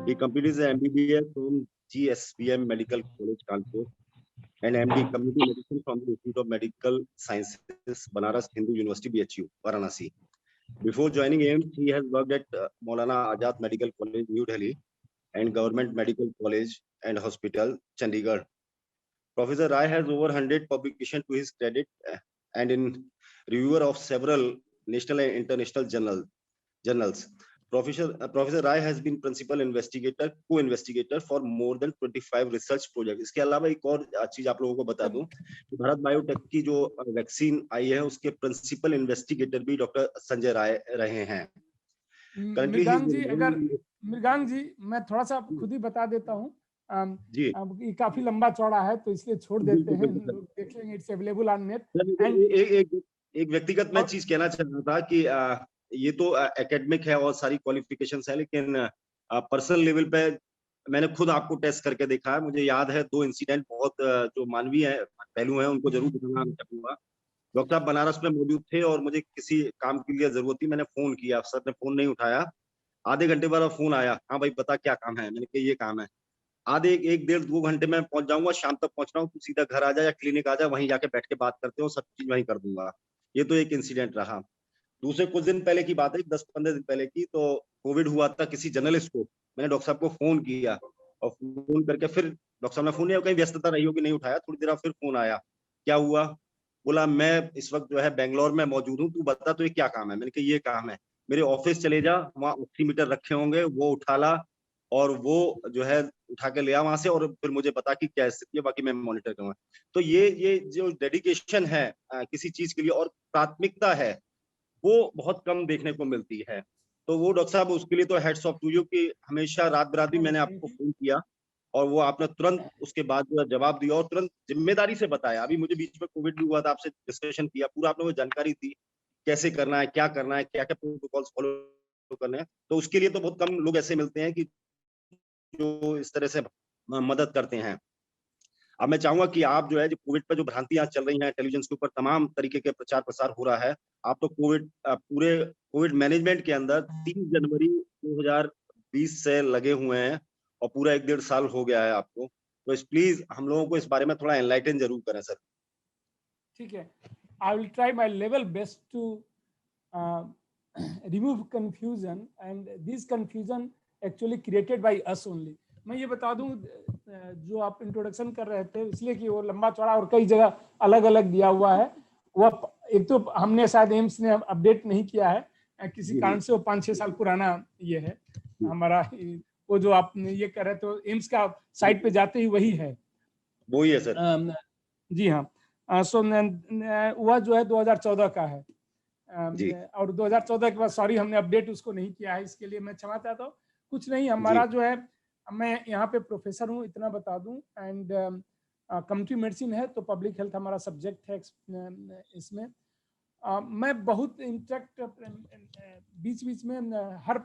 He completed his MBBS from GSPM Medical College, Kanpur, and MD Community Medicine from the Institute of Medical Sciences, Banaras Hindu University, BHU, Varanasi. Before joining AIMS, he has worked at Maulana Azad Medical College, New Delhi, and Government Medical College and Hospital, Chandigarh. Professor Rai has over 100 publications to his credit and in reviewer of several national and international journals. Professor Rai has been principal investigator, co-investigator for more than 25 research projects. इसके अलावा एक और चीज आप लोगों को बता दूं कि भारत बायोटेक की जो वैक्सीन आई है उसके प्रिंसिपल इन्वेस्टिगेटर भी डॉक्टर संजय राय रहे हैं। मृगांक जी मैं थोड़ा सा खुद ही बता देता हूँ जी, अब ये काफी लंबा चौड़ा है तो इसलिए छोड़ देते हैं, देख लेंगे, इट्स अवेलेबल ऑन नेट। एक व्यक्तिगत मैं चीज कहना चाह रहा था कि ये तो एकेडमिक है और सारी क्वालिफिकेशंस है, लेकिन पर्सनल लेवल पे मैंने खुद आपको टेस्ट करके देखा है। मुझे याद है 2 इंसिडेंट बहुत जो मानवीय पहलू हैं उनको जरूर बताना चाहूंगा। डॉक्टर साहब बनारस में मौजूद थे और मुझे किसी काम के लिए जरूरत थी, मैंने फोन किया, सर ने फोन नहीं उठाया। आधे घंटे बाद फोन आया, हाँ भाई बता क्या काम है। मैंने कहा ये काम है। आधे 1-1.5-2 घंटे में पहुंच जाऊंगा, शाम तक पहुंच रहा हूँ, तू सीधा घर आ जा या क्लिनिक आ जा, वहीं जाके बैठ के बात करते हो, सब चीज वहीं कर दूंगा। ये तो एक इंसिडेंट रहा। दूसरे कुछ दिन पहले की बात है, 10-15 दिन पहले की, तो कोविड हुआ था। किसी जर्नलिस्ट को मैंने डॉक्टर साहब को फोन किया और फोन करके फिर डॉक्टर साहब ने फोन नहीं, कहीं व्यस्तता रही होगी, नहीं उठाया। थोड़ी देर फिर फोन आया, क्या हुआ? बोला मैं इस वक्त जो है बेंगलोर में मौजूद हूँ, तू बता तो ये क्या काम है। मैंने कहा ये काम है, मेरे ऑफिस चले जा, वहाँ ऑक्सीमीटर रखे होंगे, वो उठा ला और वो जो है उठा के ले आ वहां से, और फिर मुझे बता कि क्या स्थिति है, बाकी मैं मॉनिटर करूंगा। तो ये जो डेडिकेशन है किसी चीज के लिए और प्राथमिकता है, वो बहुत कम देखने को मिलती है। तो वो डॉक्टर साहब, उसके लिए तो हेड्स ऑफ टू यू कि हमेशा रात बरात भी मैंने आपको फोन किया और वो आपने तुरंत उसके बाद जो जवाब दिया और तुरंत जिम्मेदारी से बताया। अभी मुझे बीच में कोविड भी हुआ था, आपसे डिस्कशन किया, पूरा आपने वो जानकारी दी कैसे करना है, क्या करना है, क्या क्या प्रोटोकॉल्स फॉलो करने हैं। तो उसके लिए तो बहुत कम लोग ऐसे मिलते हैं कि जो इस तरह से मदद करते हैं। अब मैं चाहूंगा कि आप जो है, जो कोविड पर जो भ्रांतियां चल रही हैं, टेलीविजन के ऊपर तमाम तरीके के प्रचार प्रसार हो रहा है, आप तो पूरे कोविड मैनेजमेंट के अंदर 3 जनवरी 2020 से लगे हुए हैं और पूरा 1-1.5 साल हो गया है आपको। तो प्लीज हम लोगों को इस बारे में थोड़ा एनलाइटन जरूर करें सर। ठीक है, I will try my level best to remove confusion and this confusion actually created by us only. मैं ये बता दूं, जो आप इंट्रोडक्शन कर रहे थे, इसलिए कि वो लंबा चौड़ा और कई जगह अलग अलग दिया हुआ है। वो एक तो हमने शायद एम्स ने अपडेट नहीं किया है किसी कारण से, वो 5-6 साल पुराना ये है हमारा। वो जो आप ये कह रहे थे एम्स का साइट पे जाते ही वही है, वही है सर। जी हाँ। सो वह जो है 2014 का है और 2014 के बाद सॉरी हमने अपडेट उसको नहीं किया है, इसके लिए मैं क्षमा चाहता हूँ। कुछ नहीं, हमारा जो है, मैं यहाँ पे प्रोफेसर हूँ इतना बता दूं, एंड कम्युनिटी मेडिसिन है तो पब्लिक हेल्थ हमारा सब्जेक्ट है इसमें। मैं बहुत इंटरेक्ट बीच बीच में हर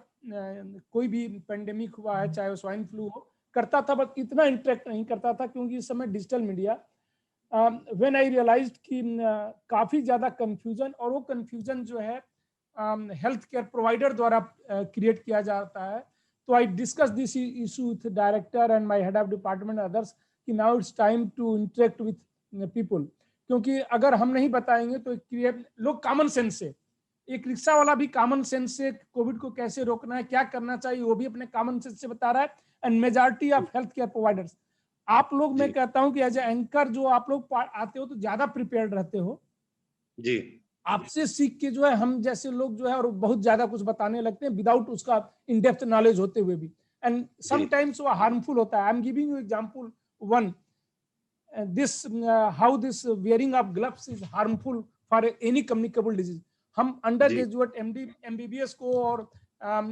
कोई भी पेंडेमिक हुआ है, चाहे वो स्वाइन फ्लू हो, करता था, बट इतना इंटरेक्ट नहीं करता था क्योंकि इस समय digital media. When I realised कि काफी ज्यादा कंफ्यूजन, और वो कंफ्यूजन जो है हेल्थ केयर प्रोवाइडर द्वारा क्रिएट किया जाता है। तो I discuss this issue with director and my head of department others कि now it's time to interact with people, क्योंकि अगर हम नहीं बताएंगे तो लोग कॉमन सेंस से, एक रिक्शा वाला भी कॉमन सेंस से कोविड को कैसे रोकना है, क्या करना चाहिए, वो भी अपने कॉमन सेंस से बता रहा है। And majority of health care providers, आप लोग, मैं कहता हूं कि एज ए एंकर जो आप लोग आते हो तो ज्यादा प्रिपेयर्ड रहते हो जी। आपसे सीख के जो है हम जैसे लोग जो है और बहुत ज्यादा कुछ बताने लगते हैं विदाउट उसका इन डेप्थ नॉलेज होते हुए भी, एंड समटाइम्स वो हार्मफुल होता है। I am giving you example one, this how this wearing of gloves is harmful for any communicable disease. हम अंडर ग्रेजुएट MBBS को और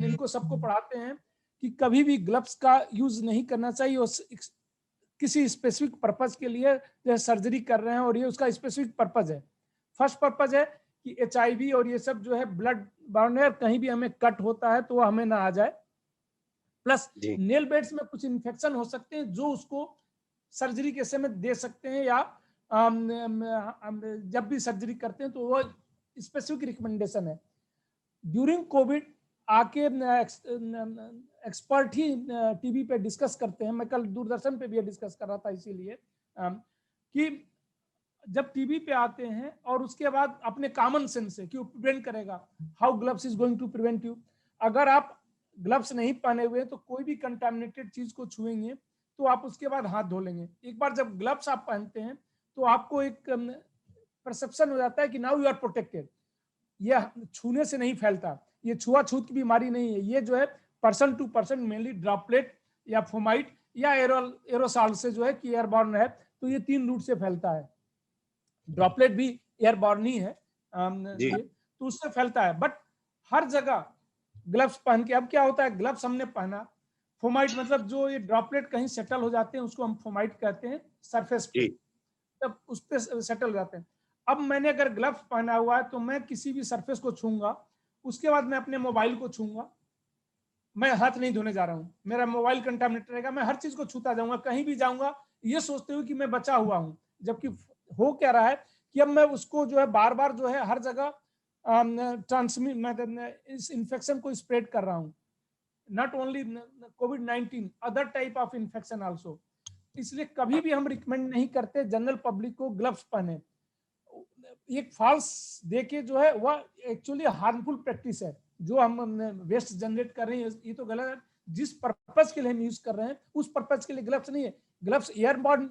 इनको सबको पढ़ाते हैं कि कभी भी ग्लव्स का यूज नहीं करना चाहिए, और किसी स्पेसिफिक पर्पज के लिए जो सर्जरी कर रहे हैं, और ये उसका स्पेसिफिक पर्पज है। फर्स्ट पर्पज है कि HIV और ये सब जो है ब्लड बाउंड है, कहीं भी हमें कट होता है तो वो हमें ना आ जाए। प्लस नेल बेड्स में कुछ इन्फेक्शन हो सकते हैं जो उसको सर्जरी के समय दे सकते हैं, या जब भी सर्जरी करते हैं तो वो स्पेसिफिक रिकमेंडेशन है। ड्यूरिंग कोविड आके एक्सपर्ट ही टीवी पे डिस्कस करते हैं। मैं कल दूरदर्शन पे भी डिस्कस कर रहा था इसीलिए कि जब टीवी पे आते हैं और उसके बाद अपने कॉमन सेंस से क्यों प्रिवेंट करेगा, how gloves is going to prevent you. अगर आप ग्लव्स नहीं पहने हुए तो कोई भी कंटामिनेटेड चीज को छुएंगे तो आप उसके बाद हाथ धो लेंगे। एक बार जब ग्लव्स आप पहनते हैं तो आपको एक परसेप्शन हो जाता है कि नाउ यू आर प्रोटेक्टेड, ये छूने से नहीं फैलता, ये छुआछूत की बीमारी नहीं है, ये जो है person to person mainly droplet या फोमाइट या एरोसॉल से जो है कि एयरबॉर्न है, तो ये 3 रूट से फैलता है। ड्रॉपलेट भी एयरबॉर्न ही है तो उससे फैलता है। बट हर जगह ग्लव्स पहन के, अब क्या होता है ग्लव्स हमने पहना, फोमाइट मतलब जो ये ड्रॉपलेट कहीं सेटल हो जाते हैं उसको हम फोमाइट कहते हैं सरफेस पे, तब उस पे सेटल हो जाते हैं। अब मैंने अगर ग्लव्स पहना हुआ है तो मैं किसी भी सरफेस को छूंगा, उसके बाद मैं अपने मोबाइल को छूंगा, मैं हाथ नहीं धोने जा रहा हूं, मेरा मोबाइल कंटामिनेटेड रहेगा, मैं हर चीज को छूता जाऊंगा, कहीं भी जाऊंगा ये सोचते हुए कि मैं बचा हुआ हूं। जबकि हो क्या रहा है कि अब मैं उसको जो है बार बार जो है हर जगह ट्रांसमिट इस इन्फेक्शन को स्प्रेड कर रहा हूं, not only covid other type of infection also. इसलिए कभी भी हम रिकमेंड नहीं करते जनरल पब्लिक को ग्लव्स पहने। एक फॉल्स देके जो है वह एक्चुअली हार्मफुल प्रैक्टिस है, जो हम वेस्ट जनरेट कर रहे हैं ये तो गलत है। जिस पर्पज के लिए हम यूज कर रहे हैं उस पर्पज के लिए ग्लव्स नहीं है। ग्लव्स एयरबॉर्न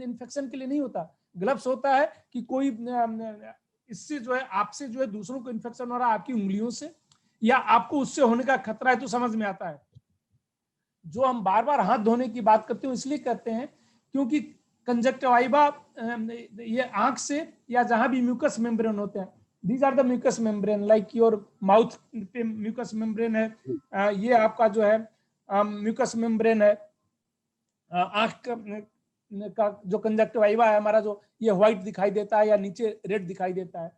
इन्फेक्शन के लिए नहीं होता, ग्लव्स होता है कि कोई इससे जो है आपसे जो है दूसरों को इन्फेक्शन हो रहा है आपकी उंगलियों से, या आपको उससे होने का खतरा है तो समझ में आता है। जो हम बार बार हाथ धोने की बात करते हैं इसलिए करते हैं क्योंकि कंजक्टिवा ये आंख से या जहां भी म्यूकस मेम्ब्रेन होते हैं, these are the mucus membrane, like your mouth पे म्यूकस मेम्ब्रेन है, ये आपका जो है म्यूकस मेम्ब्रेन है, आंख का जो कंजक्टिवा है हमारा, जो ये व्हाइट दिखाई देता है या नीचे रेड दिखाई देता है।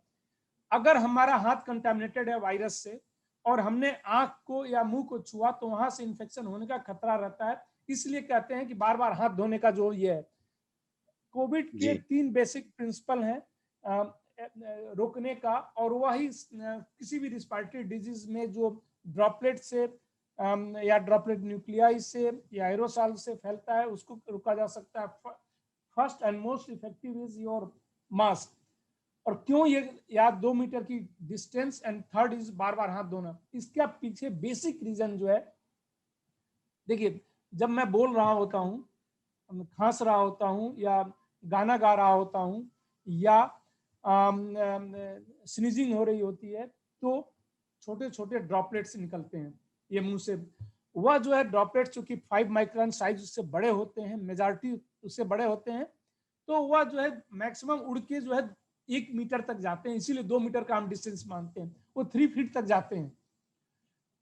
अगर हमारा हाथ कंटामिनेटेड है वायरस से और हमने आंख को या मुंह को छुआ तो वहां से इन्फेक्शन होने का खतरा रहता है। इसलिए कहते हैं कि बार बार हाथ धोने का जो ये है। कोविड के 3 बेसिक प्रिंसिपल हैं रोकने का, और वही किसी भी रिस्पिरेटरी डिजीज में जो ड्रॉपलेट से या ड्रॉपलेट न्यूक्लियाई से या एरोसॉल से फैलता है उसको रोका जा सकता है। First and most effective is your mask. और क्यों ये या 2 मीटर की डिस्टेंस, एंड थर्ड इज बार बार हाथ धोना। इसका पीछे बेसिक रीजन जो है, देखिए जब मैं बोल रहा होता हूँ, खांस रहा होता हूँ या गाना गा रहा होता हूँ या स्नीजिंग हो रही होती है तो छोटे छोटे ड्रॉपलेट्स निकलते हैं ये मुंह से। वह जो है ड्रॉपलेट्स चूंकि 5 माइक्रोन साइज उससे बड़े होते हैं, मेजॉरिटी उससे बड़े होते हैं, तो वह जो है मैक्सिमम उड़ के जो है 1 मीटर तक जाते हैं, इसीलिए 2 मीटर का हम डिस्टेंस मानते हैं। वो 3 फीट तक जाते हैं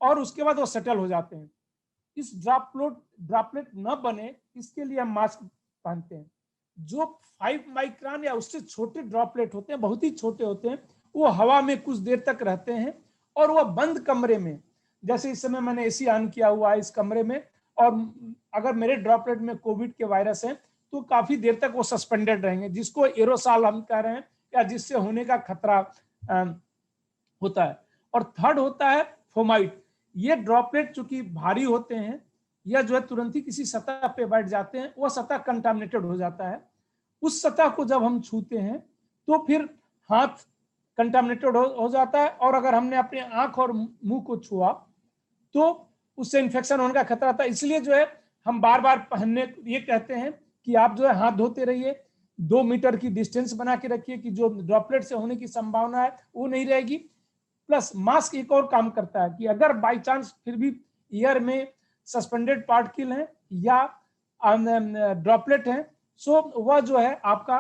और उसके बाद वो सेटल हो जाते हैं। इस ड्रॉपलेट न बने इसके लिए हम मास्क पहनते हैं। जो 5 माइक्रोन या उससे छोटे ड्रॉपलेट होते हैं, बहुत ही छोटे होते हैं, वो हवा में कुछ देर तक रहते हैं और वह बंद कमरे में, जैसे इस समय मैंने एसी ऑन किया हुआ है इस कमरे में, और अगर मेरे ड्रॉपलेट में कोविड के वायरस है तो काफी देर तक वो सस्पेंडेड रहेंगे, जिसको एरोसॉल हम कह रहे हैं या जिससे होने का खतरा होता है। और थर्ड होता है फोमाइट। ये ड्रॉपलेट चूंकि भारी होते हैं या जो है तुरंत ही किसी सतह पे बैठ जाते हैं, वह सतह कंटामिनेटेड हो जाता है। उस सतह को जब हम छूते हैं तो फिर हाथ कंटामिनेटेड हो जाता है, और अगर हमने अपने आंख और मुंह को छुआ तो उससे इन्फेक्शन होने का खतरा था। इसलिए जो है हम बार बार पहनने ये कहते हैं कि आप जो है हाथ धोते रहिए, 2 मीटर की डिस्टेंस बना के रखिए कि जो ड्रॉपलेट से होने की संभावना है वो नहीं रहेगी। प्लस मास्क एक और काम करता है कि अगर बाई चांस फिर भी ईयर में सस्पेंडेड पार्टिकल है या ड्रॉपलेट है, सो वह जो है आपका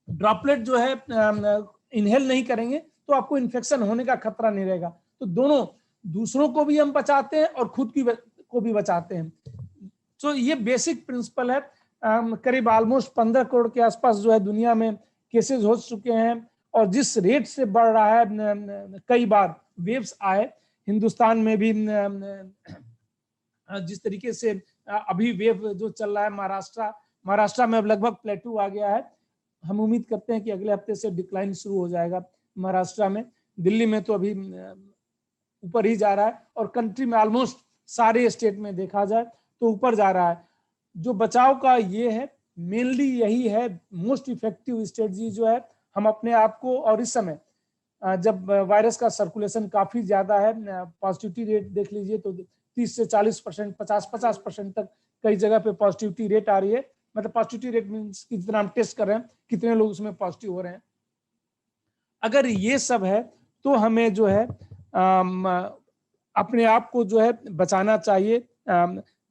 ड्रॉपलेट जो है इनहेल नहीं करेंगे तो आपको इन्फेक्शन होने का खतरा नहीं रहेगा। तो दोनों, दूसरों को भी हम बचाते हैं और खुद को भी बचाते हैं। तो ये बेसिक प्रिंसिपल है। करीब ऑलमोस्ट 15 करोड़ के आसपास जो है दुनिया में केसेस हो चुके हैं, और जिस रेट से बढ़ रहा है, कई बार वेव्स आए हिंदुस्तान में भी, जिस तरीके से अभी वेव जो चल रहा है महाराष्ट्र में अब लगभग प्लेटू आ गया है। हम उम्मीद करते हैं कि अगले हफ्ते से डिक्लाइन शुरू हो जाएगा महाराष्ट्र में। दिल्ली में तो अभी ऊपर ही जा रहा है, और कंट्री में ऑलमोस्ट सारे स्टेट में देखा जाए तो ऊपर जा रहा है। जो बचाव का ये है, मेनली यही है मोस्ट इफेक्टिव स्ट्रेटजी जो है, हम अपने आप को, और इस समय जब वायरस का सर्कुलेशन काफी ज्यादा है, पॉजिटिविटी रेट देख लीजिए तो 30 से 40%, 50% तक कई जगह पे पॉजिटिविटी रेट आ रही है। मतलब पॉजिटिविटी रेट मींस कि जितना हम टेस्ट कर रहे हैं कितने लोग उसमें पॉजिटिव हो रहे हैं। अगर ये सब है तो हमें जो है अपने आप को जो है बचाना चाहिए।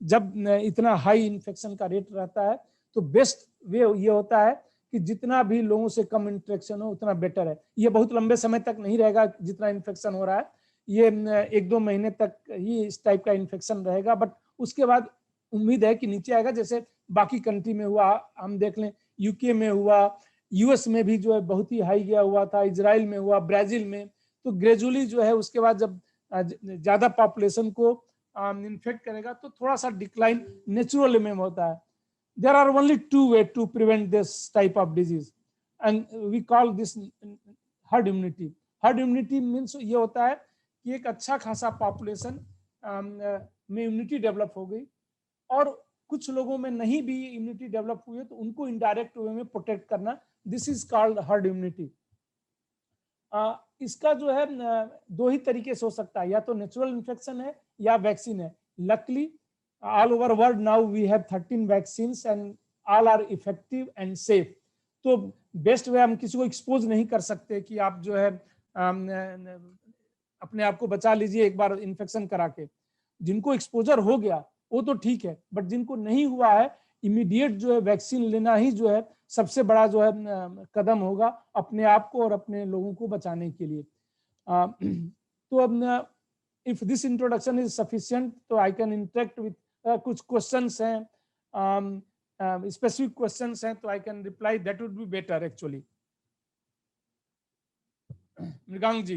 जब इतना हाई इन्फेक्शन का रेट रहता है तो बेस्ट वे ये होता है कि जितना भी लोगों से कम इंटरेक्शन हो उतना बेटर है। ये बहुत लंबे समय तक नहीं रहेगा जितना इन्फेक्शन हो रहा है, ये 1-2 महीने तक ही इस टाइप का इन्फेक्शन रहेगा, बट उसके बाद उम्मीद है कि नीचे आएगा। जैसे बाकी कंट्री में हुआ, हम देख लें यूके में हुआ, यूएस में भी जो है बहुत ही हाई गया हुआ था, इजराइल में हुआ, ब्राजील में, तो ग्रेजुअली जो है उसके बाद जब ज्यादा पॉपुलेशन को इन्फेक्ट करेगा तो थोड़ा सा डिक्लाइन नेचुरल में होता है। There are only 2 ways to prevent this type of disease, and we call this herd immunity. Herd immunity means ये होता है कि एक अच्छा खासा पॉपुलेशन में इम्यूनिटी डेवलप हो गई, और कुछ लोगों में नहीं भी इम्यूनिटी डेवलप हुई है तो उनको इनडायरेक्ट वे में प्रोटेक्ट करना, this is called herd immunity. इसका जो है 2 ही तरीके से हो सकता है, या तो नेचुरल इन्फेक्शन है या वैक्सीन है। Luckily all over world now we have 13 vaccines and all are effective and safe. तो बेस्ट वे, हम किसी को एक्सपोज नहीं कर सकते कि आप जो है अपने आप को बचा लीजिए एक बार इन्फेक्शन करा के। जिनको एक्सपोजर हो गया वो तो ठीक है, बट जिनको नहीं हुआ है इमीडिएट जो है वैक्सीन लेना ही जो है सबसे बड़ा जो है कदम होगा अपने आप को और अपने लोगों को बचाने के लिए। तो अब if this introduction is sufficient तो I can interact with कुछ क्वेश्चंस हैं, स्पेसिफिक क्वेश्चंस हैं तो I can reply, that would be better actually. Mrigank ji.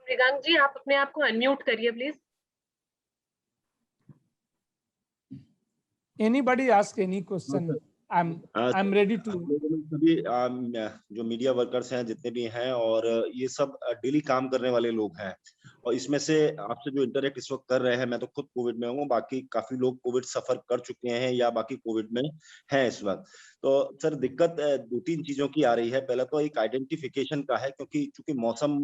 Mrigank ji आप अपने आप को अनम्यूट करिए please. Anybody ask any question, I am ready to. सभी जो मीडिया वर्कर्स हैं जितने भी हैं, और ये सब डेली काम करने वाले लोग हैं, और इसमें से आपसे जो इंटरेक्ट इस वक्त कर रहे हैं, मैं तो खुद कोविड में हूँ, बाकी काफी लोग कोविड सफर कर चुके हैं या बाकी कोविड में हैं इस वक्त। तो सर दिक्कत 2-3 चीजों की आ रही है। पहला तो एक आइडेंटिफिकेशन का है, क्योंकि चूंकि मौसम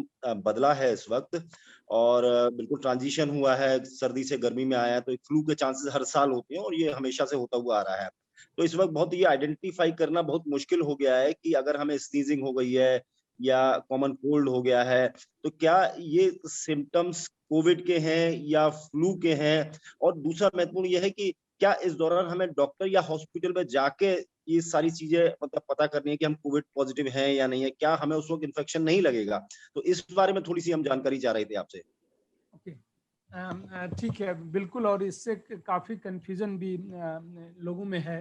बदला है इस वक्त और बिल्कुल ट्रांजिशन हुआ है, सर्दी से गर्मी में आया है, तो एक फ्लू के चांसेस हर साल होते हैं और ये हमेशा से होता हुआ आ रहा है। तो इस वक्त बहुत ये आइडेंटिफाई करना बहुत मुश्किल हो गया है कि अगर हमें स्नीजिंग हो गई है या कॉमन कोल्ड हो गया है तो क्या ये सिम्टम्स कोविड के हैं या फ्लू के हैं। और दूसरा महत्वपूर्ण यह है कि क्या इस दौरान हमें डॉक्टर या हॉस्पिटल में जाके ये सारी चीजें मतलब पता करनी है कि हम कोविड पॉजिटिव हैं या नहीं है, क्या हमें उस वक्त इन्फेक्शन नहीं लगेगा। तो इस बारे में थोड़ी सी हम जानकारी चाह रहे थे आपसे। ठीक है, बिल्कुल, और इससे काफी कंफ्यूजन भी लोगों में है।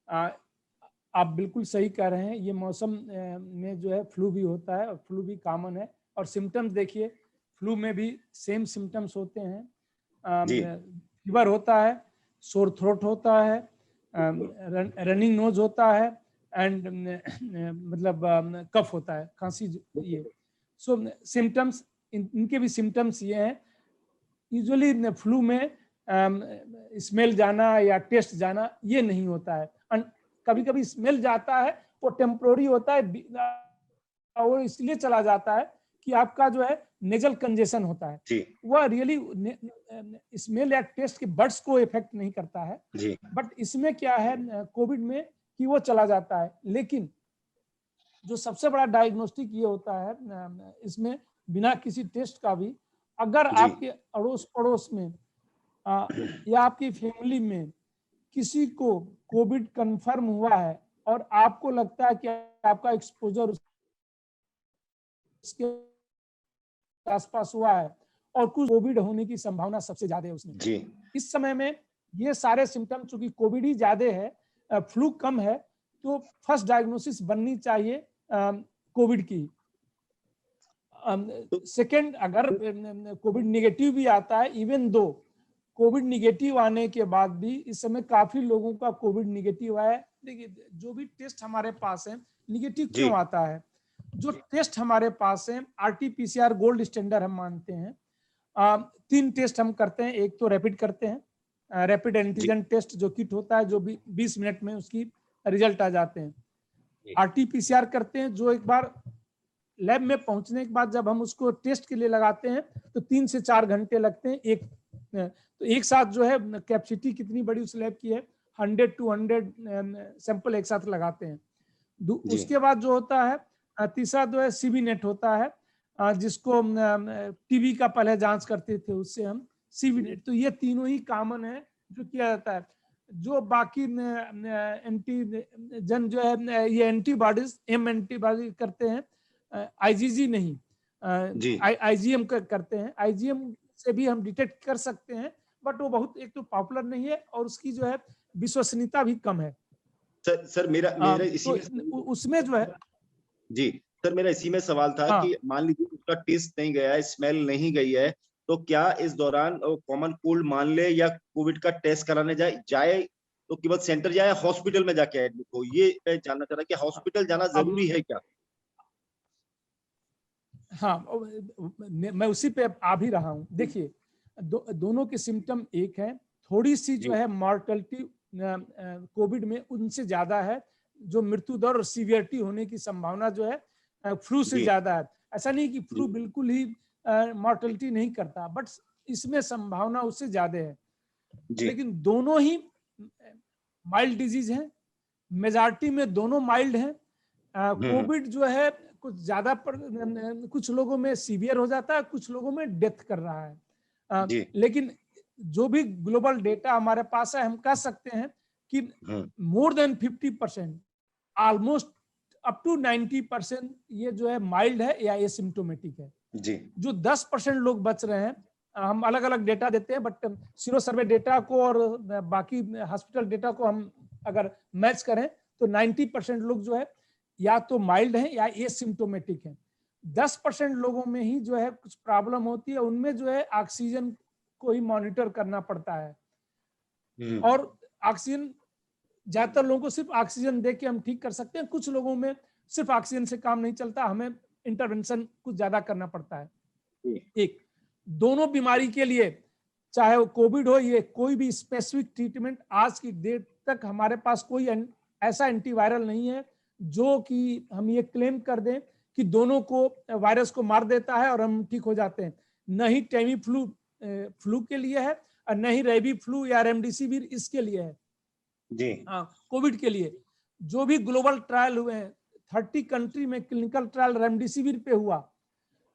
आप बिल्कुल सही कह रहे हैं, ये मौसम में जो है फ्लू भी होता है और फ्लू भी कॉमन है, और सिम्टम्स देखिए फ्लू में भी सेम सिम्टम्स होते हैं। फीवर होता है, सोर थ्रोट होता है, रनिंग नोज होता है, एंड मतलब कफ होता है, खांसी, ये सो सिम्टम्स, इनके भी सिम्टम्स ये हैं। यूजुअली फ्लू में स्मेल जाना या टेस्ट जाना ये नहीं होता है, कभी कभी स्मेल जाता है, वो टेम्पोररी होता है, वो इसलिए चला जाता है कि आपका जो है नेजल कंजेशन होता है, वह रियली स्मेल या टेस्ट के बड्स को इफेक्ट नहीं करता है। बट इसमें क्या है कोविड में कि वो चला जाता है, लेकिन जो सबसे बड़ा डायग्नोस्टिक ये होता है इसमें बिना किसी टेस्ट का भी, अगर आपके अड़ोस पड़ोस में या आपकी फैमिली में किसी को कोविड कंफर्म हुआ है और आपको लगता है कि आपका एक्सपोजर उसके आसपास हुआ है और कुछ कोविड होने की संभावना सबसे ज्यादा है उसमें। इस समय में ये सारे सिम्टम, चूंकि कोविड ही ज्यादा है, फ्लू कम है, तो फर्स्ट डायग्नोसिस बननी चाहिए कोविड की। सेकेंड, अगर कोविड निगेटिव भी आता है, इवन दो कोविड निगेटिव आने के बाद भी इस समय काफी लोगों का कोविड निगेटिव आया है। देखिए जो भी टेस्ट हमारे पास है, निगेटिव क्यों आता है, जो टेस्ट हमारे पास है RT-PCR गोल्ड स्टैंडर्ड हम मानते हैं। 3 टेस्ट हम करते हैं, एक तो रैपिड करते हैं, रैपिड एंटीजन टेस्ट जो किट होता है, जो 20 मिनट में उसकी रिजल्ट आ जाते हैं। RT-PCR करते हैं, जो एक बार लैब में पहुंचने के बाद जब हम उसको टेस्ट के लिए लगाते हैं तो 3 से 4 घंटे लगते हैं। तो एक साथ जो है कैपेसिटी कितनी बड़ी उस लैब की है, 100 to 100 सैंपल एक साथ लगाते हैं। उसके बाद जो होता है तीसरा जो है सीबी नेट होता है, जिसको टीबी का पहले जांच करते थे, उससे हम सीबी नेट। तो ये तीनों ही कॉमन है जो किया जाता है। जो बाकी एंटीजन जो है ये एंटीबॉडीज एंटीबॉडी करते हैं, आईजीजी नहीं, आईजीएम करते हैं। आईजीएम से भी हम डिटेक्ट कर सकते हैं, बट वो बहुत एक तो पॉपुलर नहीं है और उसकी जो है विश्वसनीयता भी कम है। सर मेरा इसी में उसमें जो है जी सर, मेरा इसी में सवाल था कि मान लीजिए उसका टेस्ट नहीं गया है, स्मेल नहीं गई है, तो क्या इस दौरान कॉमन कोल्ड मान ले या कोविड का टेस्ट कराने जाए तो केवल सेंटर जाए, हॉस्पिटल में जाके एडमिट हो? ये मैं जानना चाह रहा कि हॉस्पिटल जाना जरूरी है क्या? हाँ, मैं उसी पे आ भी रहा हूँ। देखिए, दोनों के सिम्टम एक है। थोड़ी सी जो है मॉर्टेलिटी कोविड में उनसे ज्यादा है, जो मृत्यु दर और सीवियरिटी होने की संभावना जो है फ्लू से ज्यादा है। ऐसा नहीं कि फ्लू बिल्कुल ही मॉर्टेलिटी नहीं करता, बट इसमें संभावना उससे ज्यादा है। लेकिन दोनों ही माइल्ड डिजीज है, मेजॉरिटी में दोनों माइल्ड है। कोविड जो है कुछ ज्यादा कुछ लोगों में सीवियर हो जाता है, कुछ लोगों में डेथ कर रहा है। लेकिन जो भी ग्लोबल डेटा हमारे पास है, हम कह सकते हैं कि more than 50%, almost up to 90% ये जो है माइल्ड है या एसिम्प्टोमेटिक है। जो 10% लोग बच रहे हैं, हम अलग अलग डेटा देते हैं, बट सीरो सर्वे डेटा को और बाकी हॉस्पिटल डेटा को हम अगर मैच करें तो 90% लोग जो है या तो माइल्ड है या एसिम्प्टोमेटिक है। 10% लोगों में ही जो है कुछ प्रॉब्लम होती है, उनमें जो है ऑक्सीजन को ही मॉनिटर करना पड़ता है। और ऑक्सीजन ज्यादातर लोगों को सिर्फ ऑक्सीजन दे के हम ठीक कर सकते हैं, कुछ लोगों में सिर्फ ऑक्सीजन से काम नहीं चलता, हमें इंटरवेंशन कुछ ज्यादा करना पड़ता है। एक दोनों बीमारी के लिए, चाहे वो कोविड हो, ये कोई भी स्पेसिफिक ट्रीटमेंट आज की डेट तक हमारे पास कोई ऐसा एंटीवायरल नहीं है जो कि हम ये क्लेम कर दें कि दोनों को वायरस को मार देता है और हम ठीक हो जाते हैं। न ही टेमी फ्लू के लिए है और न ही रेबी फ्लू या रेमडेसिविर इसके लिए है। कोविड के लिए जो भी ग्लोबल ट्रायल हुए हैं, 30 कंट्री में क्लिनिकल ट्रायल रेमडेसिविर पे हुआ।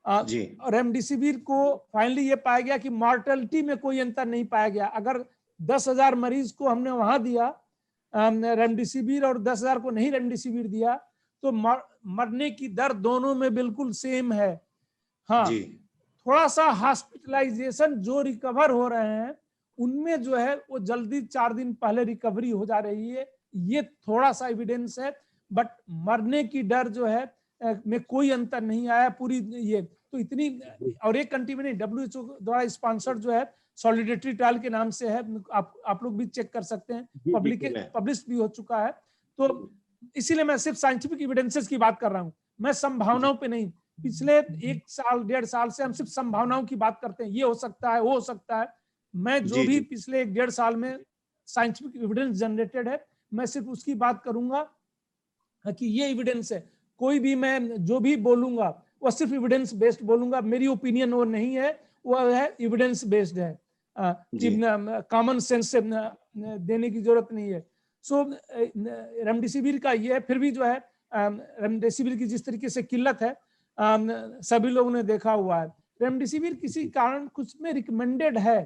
रेमडेसिविर को फाइनली ये पाया गया कि मॉर्टेलिटी में कोई अंतर नहीं पाया गया। अगर 10,000 मरीज को हमने वहां दिया रेमडेसिविर और 10,000 को नहीं रेमडेसिविर दिया, तो मरने की दर दोनों में बिल्कुल सेम है। हाँ, थोड़ा सा हॉस्पिटलाइजेशन जो रिकवर हो रहे हैं उनमें जो है वो जल्दी 4 दिन पहले रिकवरी हो जा रही है, ये थोड़ा सा एविडेंस है। बट मरने की दर जो है में कोई अंतर नहीं आया पूरी ये तो इतनी। और एक कंट्री में नहीं, WHO द्वारा स्पॉन्सर्ड जो है सॉलिडेरिटी ट्रायल के नाम से है, आप लोग भी चेक कर सकते हैं, पब्लिश भी हो चुका है। तो इसीलिए मैं सिर्फ साइंटिफिक एविडेंसेस की बात कर रहा हूं, मैं संभावनाओं पे नहीं। पिछले 1 साल 1.5 साल से हम सिर्फ संभावनाओं की बात करते हैं, ये हो सकता है, वो हो सकता है। मैं जो भी पिछले 1.5 साल में साइंटिफिक एविडेंस जनरेटेड है, मैं सिर्फ उसकी बात करूंगा कि ये एविडेंस है। कोई भी मैं जो भी बोलूंगा वो सिर्फ एविडेंस बेस्ड बोलूंगा, मेरी ओपिनियन वो नहीं है, वो है एविडेंस बेस्ड है। कॉमन सेंस से देने की जरूरत नहीं है। सो रेमडेसिविर का ये है, फिर भी जो है रेमडेसिविर की जिस तरीके से किल्लत है सभी लोगों ने देखा हुआ है। रेमडेसिविर किसी कारण कुछ में रिकमेंडेड है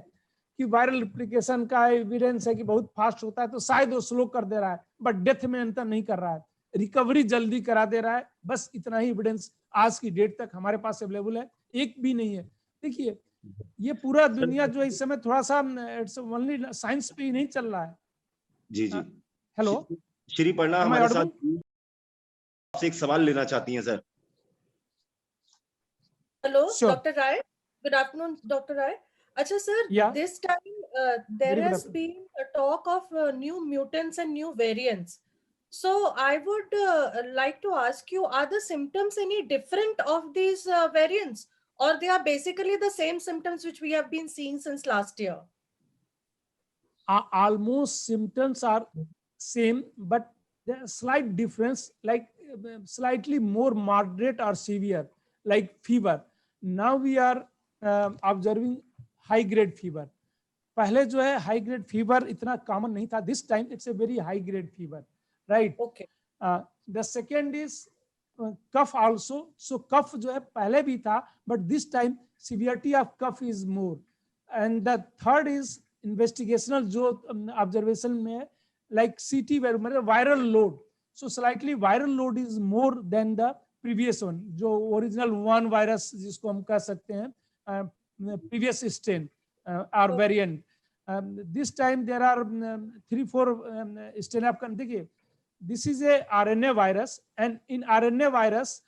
कि वायरल रिप्लिकेशन का एविडेंस है कि बहुत फास्ट होता है, तो शायद वो स्लो कर दे रहा है, बट डेथ में अंतर नहीं कर रहा है, रिकवरी जल्दी करा दे रहा है। बस इतना ही एविडेंस आज की डेट तक हमारे पास अवेलेबल है, एक भी नहीं है। देखिए, ये पूरा दुनिया जो इस समय थोड़ा सा इट्स ओनली साइंस पे ही नहीं चल रहा है। जी हेलो श्री पर्णा हमारे साथ आपसे एक सवाल लेना चाहती हैं सर। हेलो डॉक्टर राय, गुड आफ्टरनून डॉक्टर राय। अच्छा sir, this time there has been a talk of new mutants and new variants. So I would like to ask you, are the symptoms any different of these variants, or they are basically the same symptoms which we have been seeing since last year? Almost symptoms are same, but there's slight difference, like slightly more moderate or severe, like fever. Now we are observing high grade fever. पहले जो है high grade fever इतना common नहीं था. This time it's a very high grade fever, right. Okay. The second is cough also. So cough जो है पहले भी था, but this time severity of cough is more. And the third is investigational जो observation में है, like CT मतलब viral load. So slightly viral load is more than the previous one, जो ओरिजिनल वन वायरस जिसको हम कह सकते हैं, previous strain or variant. This time there are 3-4 strain of, देखिए, this is a RNA virus, and in RNA virus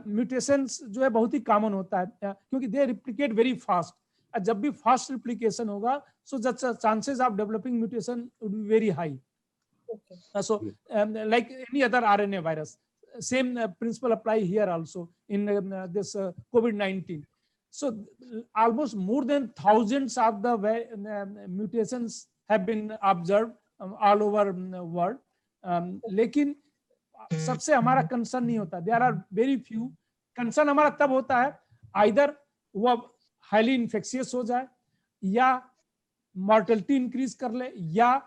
mutations जो है बहुत ही common होता है, क्योंकि they replicate very fast. जब भी fast replication होगा, so the chances of developing mutation would be very high. Okay. So like any other RNA virus, same principle apply here also in this COVID-19. So almost more than thousands of the mutations have been observed all over the world. लेकिन सबसे हमारा concern नहीं होता. There are very few. Concern हमारा तब होता है either वो हाईली इन्फेक्शियस हो जाए, या मॉर्टेलिटी इंक्रीज कर ले, या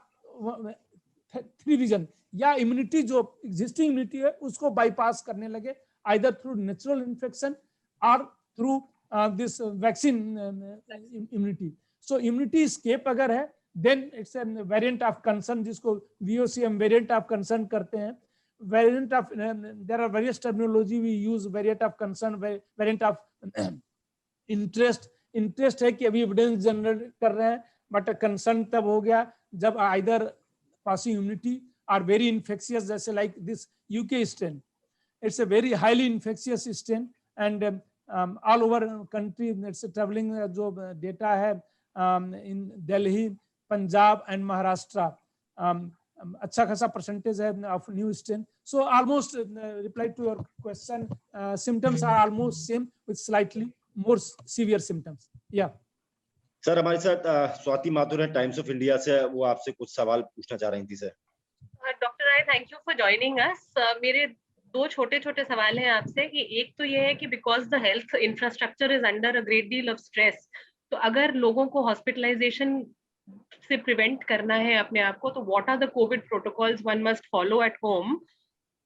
3 रीजन, या इम्यूनिटी जो एग्जिस्टिंग इम्यूनिटी है उसको बाईपास करने लगे, either through natural infection or through this vaccine immunity. So immunity escape अगर है, then it's a variant of concern, जिसको VOC हम variant of concern करते हैं. Variant of there are various terminology we use. Variant of concern, variant of interest. Interest है कि अभी evidence generate कर रहे हैं, but concern तब हो गया जब either passing immunity or very infectious, जैसे like this UK strain. It's a very highly infectious strain, and all over country it's traveling जो data है in Delhi, Punjab and Maharashtra, अच्छा खासा percentage है of new strain. So almost reply to your question, symptoms are almost same with slightly more severe symptoms. Yeah. Sir हमारे साथ स्वाति माथुर है times of India से, वो आपसे कुछ सवाल पूछना चाह रही थी sir. Doctor Rai, thank you for joining us. मेरे 2 छोटे-छोटे सवाल हैं आपसे कि एक तो ये है कि because the health infrastructure is under a great deal of stress, तो अगर लोगों को हॉस्पिटलाइजेशन से प्रिवेंट करना है अपने आप को, तो what are the Covid protocols one must follow at home.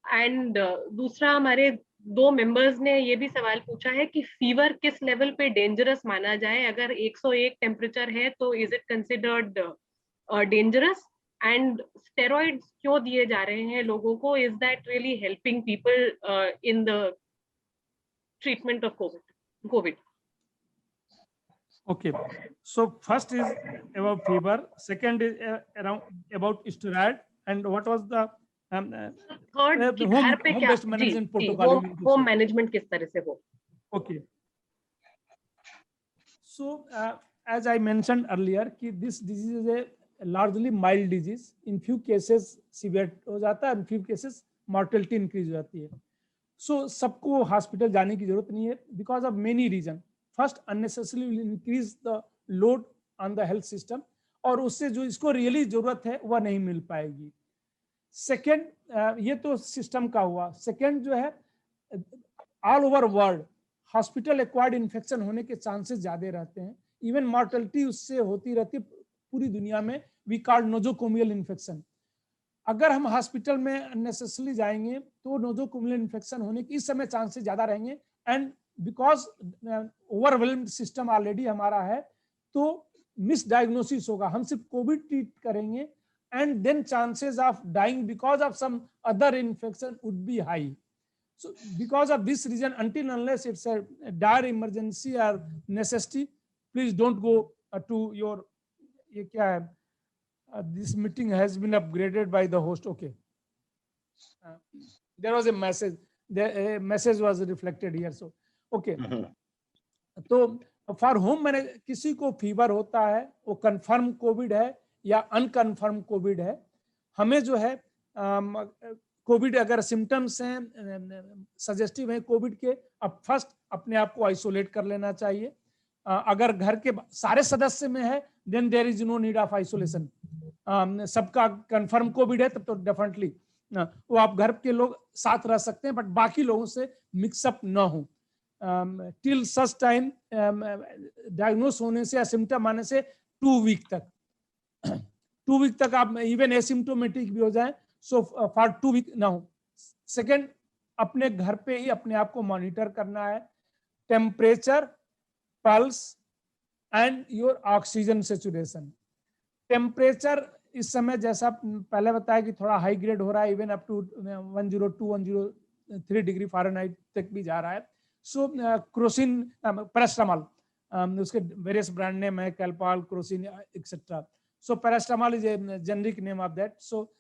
And दूसरा, हमारे 2 मेंबर्स ने ये भी सवाल पूछा है कि फीवर किस लेवल पे डेंजरस माना जाए. अगर 101 टेम्परेचर है तो is it considered dangerous, and steroids क्यों दिए जा रहे हैं लोगों को, is that really helping people in the treatment of Covid? Okay, so first is about fever, second is around about steroid, and what was the third कि घर पे क्या होम मैनेजमेंट किस तरह से हो. Okay, so as I mentioned earlier कि this disease is a largely mild disease. In few cases severe हो जाता है, in few cases mortality increase हो जाती है. So सबको हॉस्पिटल जाने की जरूरत नहीं है because of many reasons. First, unnecessarily will increase the load on the health system, और उससे जो इसको रियली जरूरत है वह नहीं मिल पाएगी. सेकेंड, ये तो सिस्टम का हुआ. सेकेंड जो है, all over world hospital acquired infection होने के चांसेस ज्यादा रहते हैं. इवन मॉर्टेलिटी उससे होती रहती है पूरी दुनिया में. We called nosocomial infection. अगर हम हॉस्पिटल में अननेसेसरली जाएंगे तो नोजोकोमियल इन्फेक्शन होने के इस समय चांसेस ज्यादा रहेंगे. And because overwhelmed system already हमारा है, तो मिसडायग्नोसिस होगा. हम सिर्फ कोविड ट्रीट करेंगे, and then chances of dying because of some other infection would be high. So because of this reason, until unless it's a dire emergency or necessity, please don't go to your, ये क्या है, this meeting has been upgraded by the host. Okay, there was a message, a message was reflected here, so okay. तो for home मैंने किसी को fever होता है, वो कंफर्म कोविड है या अनकन्फर्म कोविड है, हमें जो है कोविड अगर सिम्टम्स हैं सजेस्टिव हैं कोविड के, अब फर्स्ट अपने आप को आइसोलेट कर लेना चाहिए। अगर घर के सारे सदस्य में है then there is no need of isolation. सबका कंफर्म कोविड है तब तो डेफिनेटली वो आप घर के लोग साथ रह सकते हैं, बट बाकी लोगों से मिक्सअप न हो टिल सच टाइम डायग्नोस होने से या सिम्टम आने से 2 वीक तक 2 वीक तक आप इवन एसिम्टोमेटिक भी हो जाए, सो फॉर 2 वीक ना हो। सेकेंड, अपने घर पे ही अपने आप को मॉनिटर करना है, temperature, pulse and your oxygen saturation. Temperature इस समय जैसा पहले बताया कि थोड़ा हाई ग्रेड हो रहा है, even up to 102-103 degree Fahrenheit तक भी जा रहा है। सो क्रोसिन, पैरास्टामोल, उसके वेरियस ब्रांड नेम है, Calpol, Crocin etcetera. So paracetamol is a generic name of that. So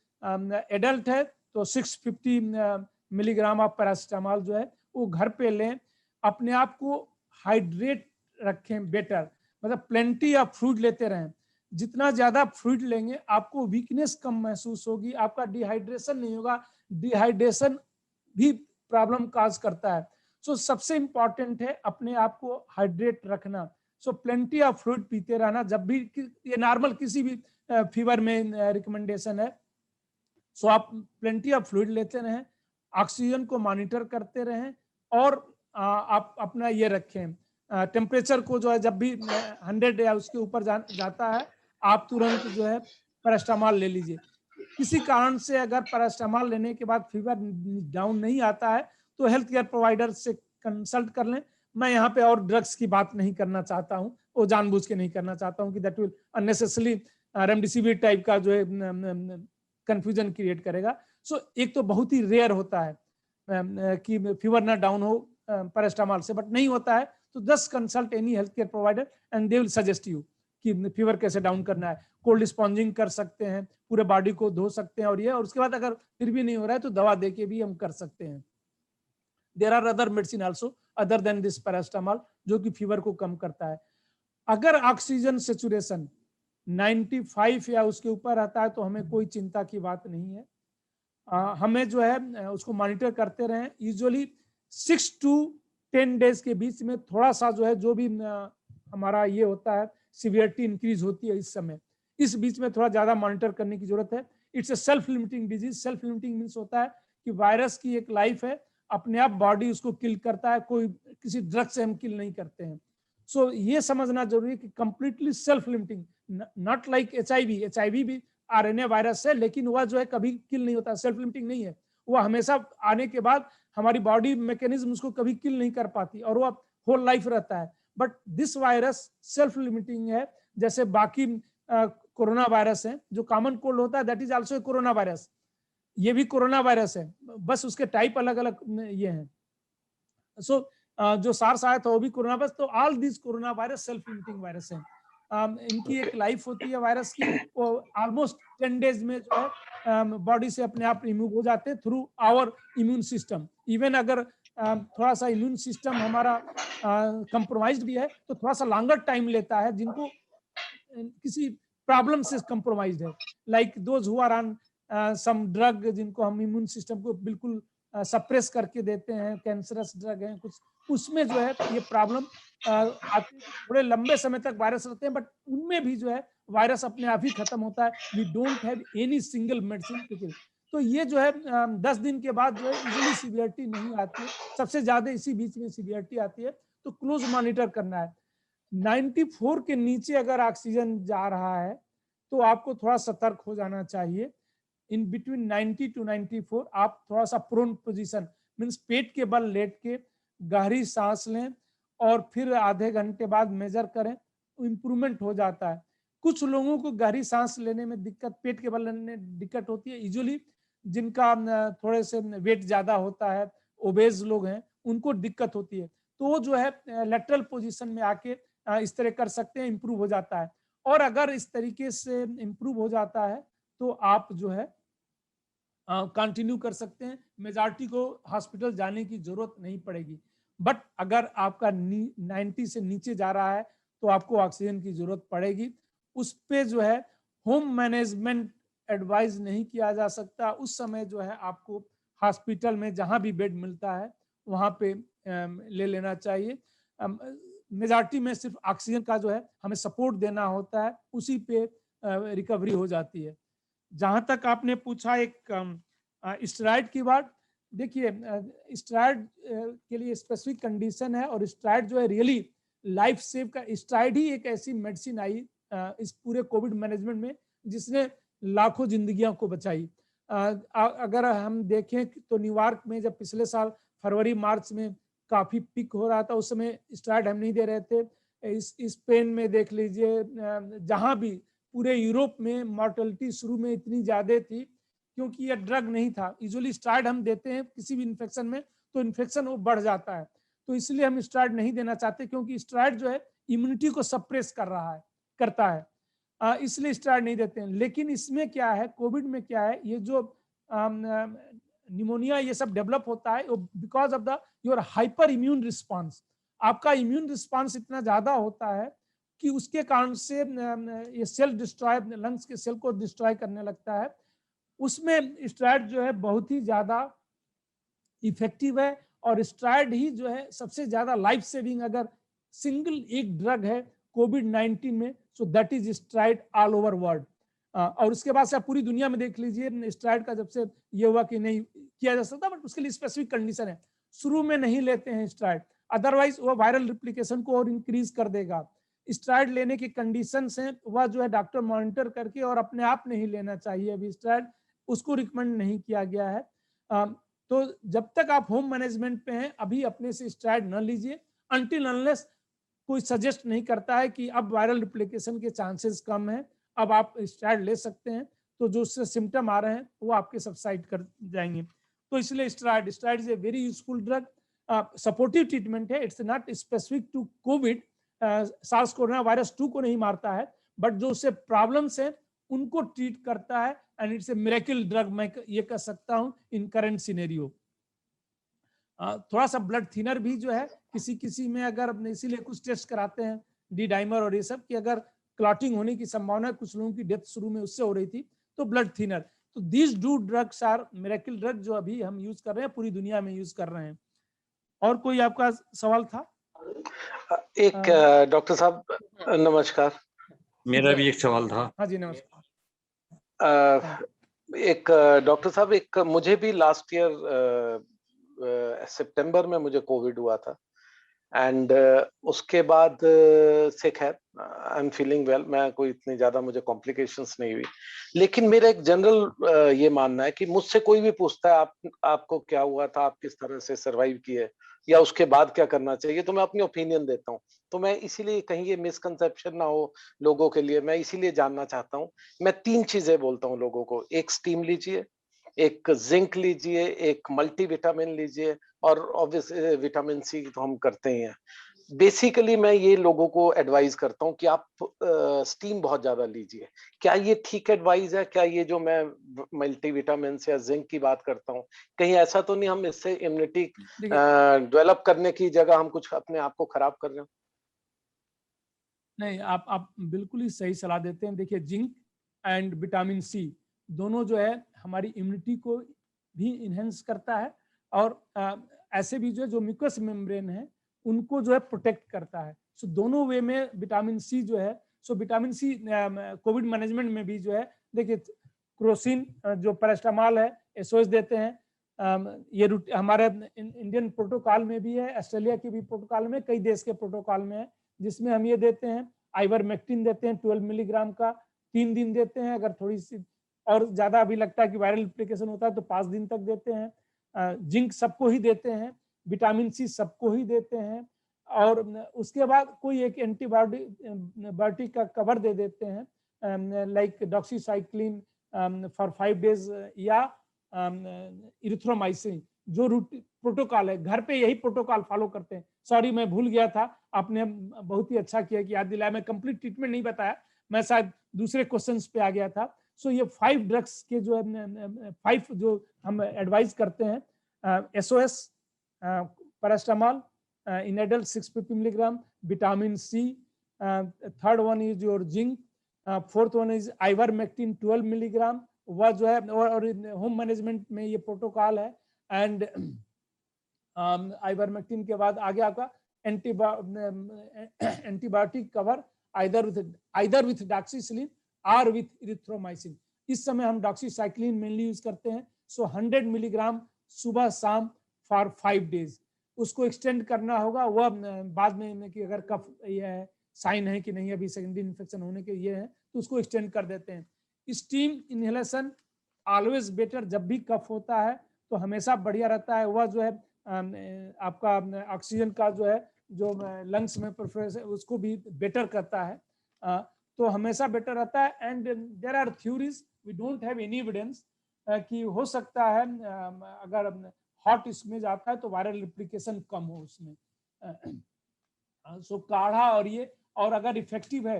adult है तो 650 मिलीग्राम ऑफ पैरास्टामोल जो है वो घर पे लें। अपने आप को हाइड्रेट रखें बेटर, मतलब प्लेंटी ऑफ फ्रूट लेते रहें। जितना ज्यादा फ्रूट लेंगे आपको वीकनेस कम महसूस होगी, आपका डिहाइड्रेशन नहीं होगा। डिहाइड्रेशन भी प्रॉब्लम काज करता है। सो सबसे इंपॉर्टेंट है अपने आप को हाइड्रेट रखना। सो प्लेंटी ऑफ फ्रूट पीते रहना जब भी, ये नॉर्मल किसी भी फीवर में रिकमेंडेशन है। सो आप प्लेंटी ऑफ फ्लूइड लेते रहें, ऑक्सीजन को मॉनिटर करते रहें, और आप अपना ये रखें टेम्परेचर को जो है जब भी 100 या उसके ऊपर जाता है आप तुरंत जो है पैरास्टामोल ले लीजिए। किसी कारण से अगर पैरास्टामोल लेने के बाद फीवर डाउन नहीं आता है तो हेल्थ केयर प्रोवाइडर से कंसल्ट कर लें। मैं यहाँ पे और ड्रग्स की बात नहीं करना चाहता हूँ, वो जानबूझ के नहीं करना चाहता हूँ कि that will unnecessary remdesivir type का जो है कंफ्यूजन क्रिएट करेगा। सो एक तो बहुत ही रेयर होता है कि फीवर ना डाउन हो पैरास्टामोल से, बट नहीं होता है तो just consult any health care provider and they will suggest you कि फीवर कैसे डाउन करना है। कोल्ड स्पॉन्जिंग कर सकते हैं, पूरे बॉडी को धो सकते हैं, और उसके बाद अगर फिर भी नहीं हो रहा है तो दवा देके भी हम कर सकते हैं। There are other medicine also other than this paracetamol जो कि फीवर को कम करता है। अगर ऑक्सीजन सैचुरेशन 95 या उसके ऊपर आता है तो हमें कोई चिंता की बात नहीं है। हमें जो है उसको मॉनिटर करते रहें। यूजुअली 6 to 10 डेज के बीच में थोड़ा सा जो है जो भी हमारा ये होता है सीवियरिटी इंक्रीज होती है इस समय, इस बीच में थोड़ा ज्यादा मॉनिटर करने की जरूरत है। It's a self limiting disease. Self limiting means होता है कि वायरस की एक लाइफ है, अपने आप बॉडी उसको किल करता है, कोई किसी ड्रग से हम किल नहीं करते हैं। सो ये समझना जरूरी है कि completely self limiting, not like HIV भी RNA वायरस है लेकिन वह जो है कभी किल नहीं होता, सेल्फ लिमिटिंग नहीं है। वह हमेशा आने के बाद हमारी बॉडी मैकेनिज्म उसको कभी किल नहीं कर पाती और वह होल लाइफ रहता है। But this virus self limiting है, जैसे बाकी कोरोना वायरस है जो कॉमन कोल्ड होता है, that is also corona virus. ये भी कोरोना वायरस है, बस उसके टाइप अलग अलग ये हैं। सो जो सार्स आया था वो भी कोरोना वायरस। तो all this corona virus self limiting virus है। इनकी एक लाइफ होती है वायरस की, वो ऑलमोस्ट 10 डेज में जो है बॉडी से अपने आप रिमूव हो जाते हैं through our immune system. Even अगर थोड़ा सा इम्यून सिस्टम हमारा कंप्रोमाइज्ड भी है तो थोड़ा सा लॉन्गर टाइम लेता है जिनको किसी प्रॉब्लम से कंप्रोमाइज्ड है, like those who are on some drug जिनको हम इम्यून सिस्टम को बिल्कुल सप्रेस करके देते हैं, कैंसरस ड्रग हैं कुछ, उसमें जो है ये प्रॉब्लम थोड़े लंबे समय तक वायरस रहते हैं, बट उनमें भी जो है वायरस अपने आप ही खत्म होता है। We don't have any single medicine to kill. तो ये जो है 10 दिन के बाद जो है इजीली सीवियरिटी नहीं आती है, सबसे ज्यादा इसी बीच में सीवियरिटी आती है। तो क्लोज मॉनिटर करना है। 94 के नीचे अगर ऑक्सीजन जा रहा है तो आपको थोड़ा सतर्क हो जाना चाहिए। इन बिटवीन 90 to 94 आप थोड़ा सा प्रोन पोजीशन मींस पेट के बल लेट के गहरी सांस लें और फिर आधे घंटे बाद मेजर करें, इंप्रूवमेंट हो जाता है। कुछ लोगों को गहरी सांस लेने में दिक्कत, पेट के बल लेने में दिक्कत होती है, यूजुअली जिनका थोड़े से वेट ज्यादा होता है, ओबेज लोग हैं, उनको दिक्कत होती है। तो वो जो है लेटरल पोजीशन में आके इस तरह कर सकते हैं, इंप्रूव हो जाता है। और अगर इस तरीके से इंप्रूव हो जाता है तो आप जो है कंटिन्यू कर सकते हैं, मेजॉरिटी को हॉस्पिटल जाने की जरूरत नहीं पड़ेगी। बट अगर आपका 90 से नीचे जा रहा है तो आपको ऑक्सीजन की जरूरत पड़ेगी। उस पे जो है होम मैनेजमेंट एडवाइज नहीं किया जा सकता। उस समय जो है आपको हॉस्पिटल में जहां भी बेड मिलता है वहां पे ले लेना चाहिए। मेजॉरिटी में सिर्फ ऑक्सीजन का जो है हमें सपोर्ट देना होता है, उसी पे रिकवरी हो जाती है। जहां तक आपने पूछा एक स्टेरॉइड की बात, देखिए स्टेरॉइड के लिए स्पेसिफिक कंडीशन है, और स्टेरॉइड जो है रियली लाइफ सेव का, स्टेरॉइड ही एक ऐसी मेडिसिन आई इस पूरे कोविड मैनेजमेंट में जिसने लाखों जिंदगियों को बचाई। अगर हम देखें तो न्यूयॉर्क में जब पिछले साल फरवरी मार्च में काफी पिक हो रहा था, उस समय स्टेरॉइड हम नहीं दे रहे थे। स्पेन में देख लीजिए, जहां भी पूरे यूरोप में मॉर्टेलिटी शुरू में इतनी ज्यादा थी क्योंकि यह ड्रग नहीं था। यूजुअली स्टेरॉइड हम देते हैं किसी भी इन्फेक्शन में तो इन्फेक्शन वो बढ़ जाता है, तो इसलिए हम स्टेरॉइड नहीं देना चाहते, क्योंकि स्टेरॉइड जो है इम्यूनिटी को सप्रेस करता है, इसलिए स्टेरॉइड नहीं देते हैं। लेकिन इसमें क्या है, कोविड में क्या है, ये जो निमोनिया ये सब डेवलप होता है because of the your hyper immune response. आपका इम्यून रिस्पॉन्स इतना ज्यादा होता है कि उसके कारण से ये सेल डिस्ट्रॉय, लंग्स के सेल को डिस्ट्रॉय करने लगता है। उसमें स्टेरॉइड जो है बहुत ही ज्यादा इफेक्टिव है, और स्टेरॉइड ही जो है सबसे ज्यादा लाइफ सेविंग अगर सिंगल एक ड्रग है कोविड-19 में, so that is steroid all over world. और उसके बाद से आप पूरी दुनिया में देख लीजिए, स्टेरॉइड का जब से ये हुआ कि नहीं किया जा सकता, बट उसके लिए स्पेसिफिक कंडीशन है, शुरू में नहीं लेते हैं स्टेरॉइड, अदरवाइज वो वायरल रिप्लिकेशन को और इंक्रीज कर देगा। स्टेरॉइड लेने की कंडीशन है वह जो है डॉक्टर मॉनिटर करके, और अपने आप नहीं लेना चाहिए। अभी स्टेरॉइड उसको रिकमेंड नहीं किया गया है। तो जब तक आप होम मैनेजमेंट पे हैं अभी अपने से स्टेरॉइड न लीजिए, अनटिल अनलेस कोई सजेस्ट नहीं करता है कि अब वायरल रिप्लिकेशन के चांसेस कम है, अब आप स्टेरॉइड ले सकते हैं, तो जो उससे सिम्टम आ रहे हैं वो आपके सबसाइड कर जाएंगे। तो इसलिए steroid is a very useful drug, supportive treatment है, it's not specific to COVID. SARS corona virus 2 को नहीं मारता है, बट जो उससे प्रॉब्लम्स है उनको ट्रीट करता है, and it's a miracle drug, मैं ये कह सकता हूं इन करंट सिनेरियो। थोड़ा सा ब्लड थिनर भी जो है किसी किसी में, अगर इसीलिए कुछ टेस्ट कराते हैं डी डाइमर और ये सब, कि अगर क्लॉटिंग होने की संभावना, कुछ लोगों की डेथ शुरू में उससे हो रही थी, तो ब्लड थिनर। तो these two drugs are miracle drug जो अभी हम यूज कर रहे हैं, पूरी दुनिया में यूज कर रहे हैं। और कोई आपका सवाल था? एक डॉक्टर साहब नमस्कार। मेरा भी एक सवाल था। हाँ जी नमस्कार। एक डॉक्टर साहब, एक मुझे भी लास्ट ईयर सितंबर में मुझे कोविड हुआ था, एंड उसके बाद से खैर आई एम फीलिंग वेल, मैं कोई इतनी ज्यादा मुझे कॉम्प्लिकेशंस नहीं हुई। लेकिन मेरा एक जनरल ये मानना है कि मुझसे कोई भी पूछता है आपको क्या हुआ था, आप किस तरह से सरवाइव किए, या उसके बाद क्या करना चाहिए, तो मैं अपनी ओपिनियन देता हूँ। तो मैं इसीलिए कहीं ये मिसकंसेप्शन ना हो लोगों के लिए, मैं इसीलिए जानना चाहता हूँ। मैं 3 चीजें बोलता हूँ लोगों को, एक स्टीम लीजिए, एक जिंक लीजिए, एक मल्टीविटामिन लीजिए, और ऑब्वियस विटामिन सी तो हम करते ही हैं। बेसिकली मैं ये लोगों को एडवाइस करता हूँ कि आप स्टीम बहुत ज्यादा लीजिए। क्या ये ठीक एडवाइस है? क्या ये जो मैं मल्टीविटामिन या जिंक की बात करता हूँ, कहीं ऐसा तो नहीं हम इससे इम्यूनिटी डेवलप करने की जगह हम कुछ अपने आप को खराब कर रहे हैं? नहीं, आप बिल्कुल ही सही सलाह देते हैं। देखिए जिंक एंड विटामिन सी दोनों जो है हमारी इम्यूनिटी को भी इनहेंस करता है, और ऐसे भी जो म्यूकस मेम्ब्रेन है उनको जो है प्रोटेक्ट करता है। सो दोनों वे में विटामिन सी जो है, so vitamin C Covid management में भी जो है, देखिए क्रोसिन जो पैरास्टामॉल है एसओएस देते हैं, ये हमारे इंडियन प्रोटोकॉल में भी है, ऑस्ट्रेलिया के भी प्रोटोकॉल में, कई देश के प्रोटोकॉल में है, जिसमें हम ये देते हैं। आइवरमेक्टिन देते हैं 12 मिलीग्राम का, 3 दिन देते हैं। अगर थोड़ी सी और ज्यादा अभी लगता है कि वायरल एप्लीकेशन होता है तो 5 दिन तक देते हैं। जिंक सबको ही देते हैं, विटामिन सी सबको ही देते हैं, और उसके बाद कोई एक एंटीबायोटिक का कवर दे देते हैं, लाइक डॉक्सीसाइक्लिन फॉर 5 डेज, या इरिथ्रोमाइसिन, जो प्रोटोकॉल है। घर पे यही प्रोटोकॉल फॉलो करते हैं। सॉरी मैं भूल गया था, आपने बहुत ही अच्छा किया कि याद दिलाया। मैं कंप्लीट ट्रीटमेंट नहीं बताया, मैं शायद दूसरे क्वेश्चंस पे आ गया था। सो ये 5 ड्रग्स के जो 5 जो हम एडवाइस करते हैं, SOS, paracetamol in adult 650 milligram, vitamin C, third one is your zinc, fourth one is ivermectin 12 milligram, वह जो है, और होम मैनेजमेंट में ये प्रोटोकॉल है। एंड आइवरमेक्टिन के बाद आगे आपका एंटीबायोटिक कवर आइदर विथ डॉक्सीसिलिन और विथ इरिथ्रोमाइसिन। इस समय हम डॉक्सीसाइक्लिन मेनली यूज करते हैं। सो 100 मिलीग्राम सुबह शाम फॉर 5 डेज। उसको एक्सटेंड करना होगा, वह बाद में कि अगर कफ ये है साइन है कि नहीं अभी सेकेंडरी इन्फेक्शन होने के ये है तो उसको एक्सटेंड कर देते हैं। स्टीम इनहेलेशन ऑलवेज बेटर, जब भी कफ होता है तो हमेशा बढ़िया रहता है। वह जो है आपका ऑक्सीजन का जो है जो लंग्स में प्रेफरेंस है उसको भी बेटर करता है, तो हमेशा बेटर रहता है। And there are theories, we don't have any evidence कि हो सकता है अगर हॉट इसमें जाता है तो वायरल रिप्लिकेशन कम हो उसमें। सो काढ़ा और ये, और अगर इफेक्टिव है,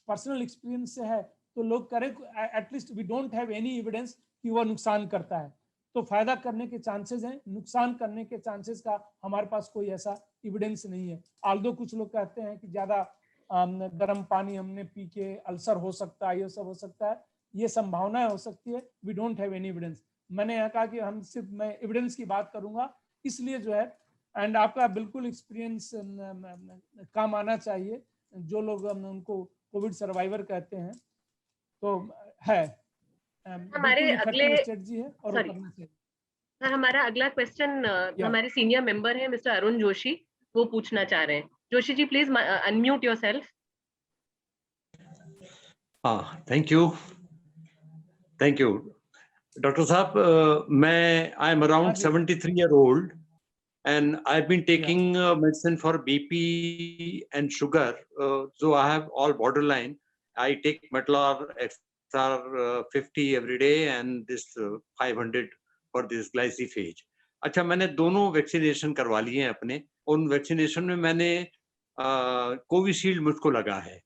पर्सनल एक्सपीरियंस से है तो लोग करें। At least we don't have any evidence कि वह नुकसान करता है, तो फायदा करने के चांसेस हैं। नुकसान करने के चांसेस का हमारे पास कोई ऐसा एविडेंस नहीं है। आल्दो कुछ लोग कहते हैं कि ज्यादा गर्म पानी हमने पी के अल्सर हो सकता है, ये सब हो सकता है, ये संभावनाएं हो सकती है। We don't have any evidence. मैंने यहाँ कहा कि हम सिर्फ मैं एविडेंस की बात करूंगा, इसलिए जो है एंड आपका बिल्कुल एक्सपीरियंस काम आना चाहिए। जो लोग उनको कोविड सर्वाइवर कहते हैं तो है हमारे अगले स्ट्रेटजी है और करना चाहिए। सर हमारा अगला क्वेश्चन हमारे सीनियर मेंबर है मिस्टर अरुण जोशी, वो पूछना चाह रहे हैं। Joshi ji please unmute yourself. हाँ, थैंक यू डॉक्टर साहब। मैं I am around 73 year old and I've been taking medicine for BP and sugar, so I have all borderline. I take Metlar XR 50 every day and this 500 for this glyciphage. अच्छा, मैंने दोनों vaccination करवा लिए हैं अपने। उन vaccination में मैंने कोविशील्ड मुझको लगा है।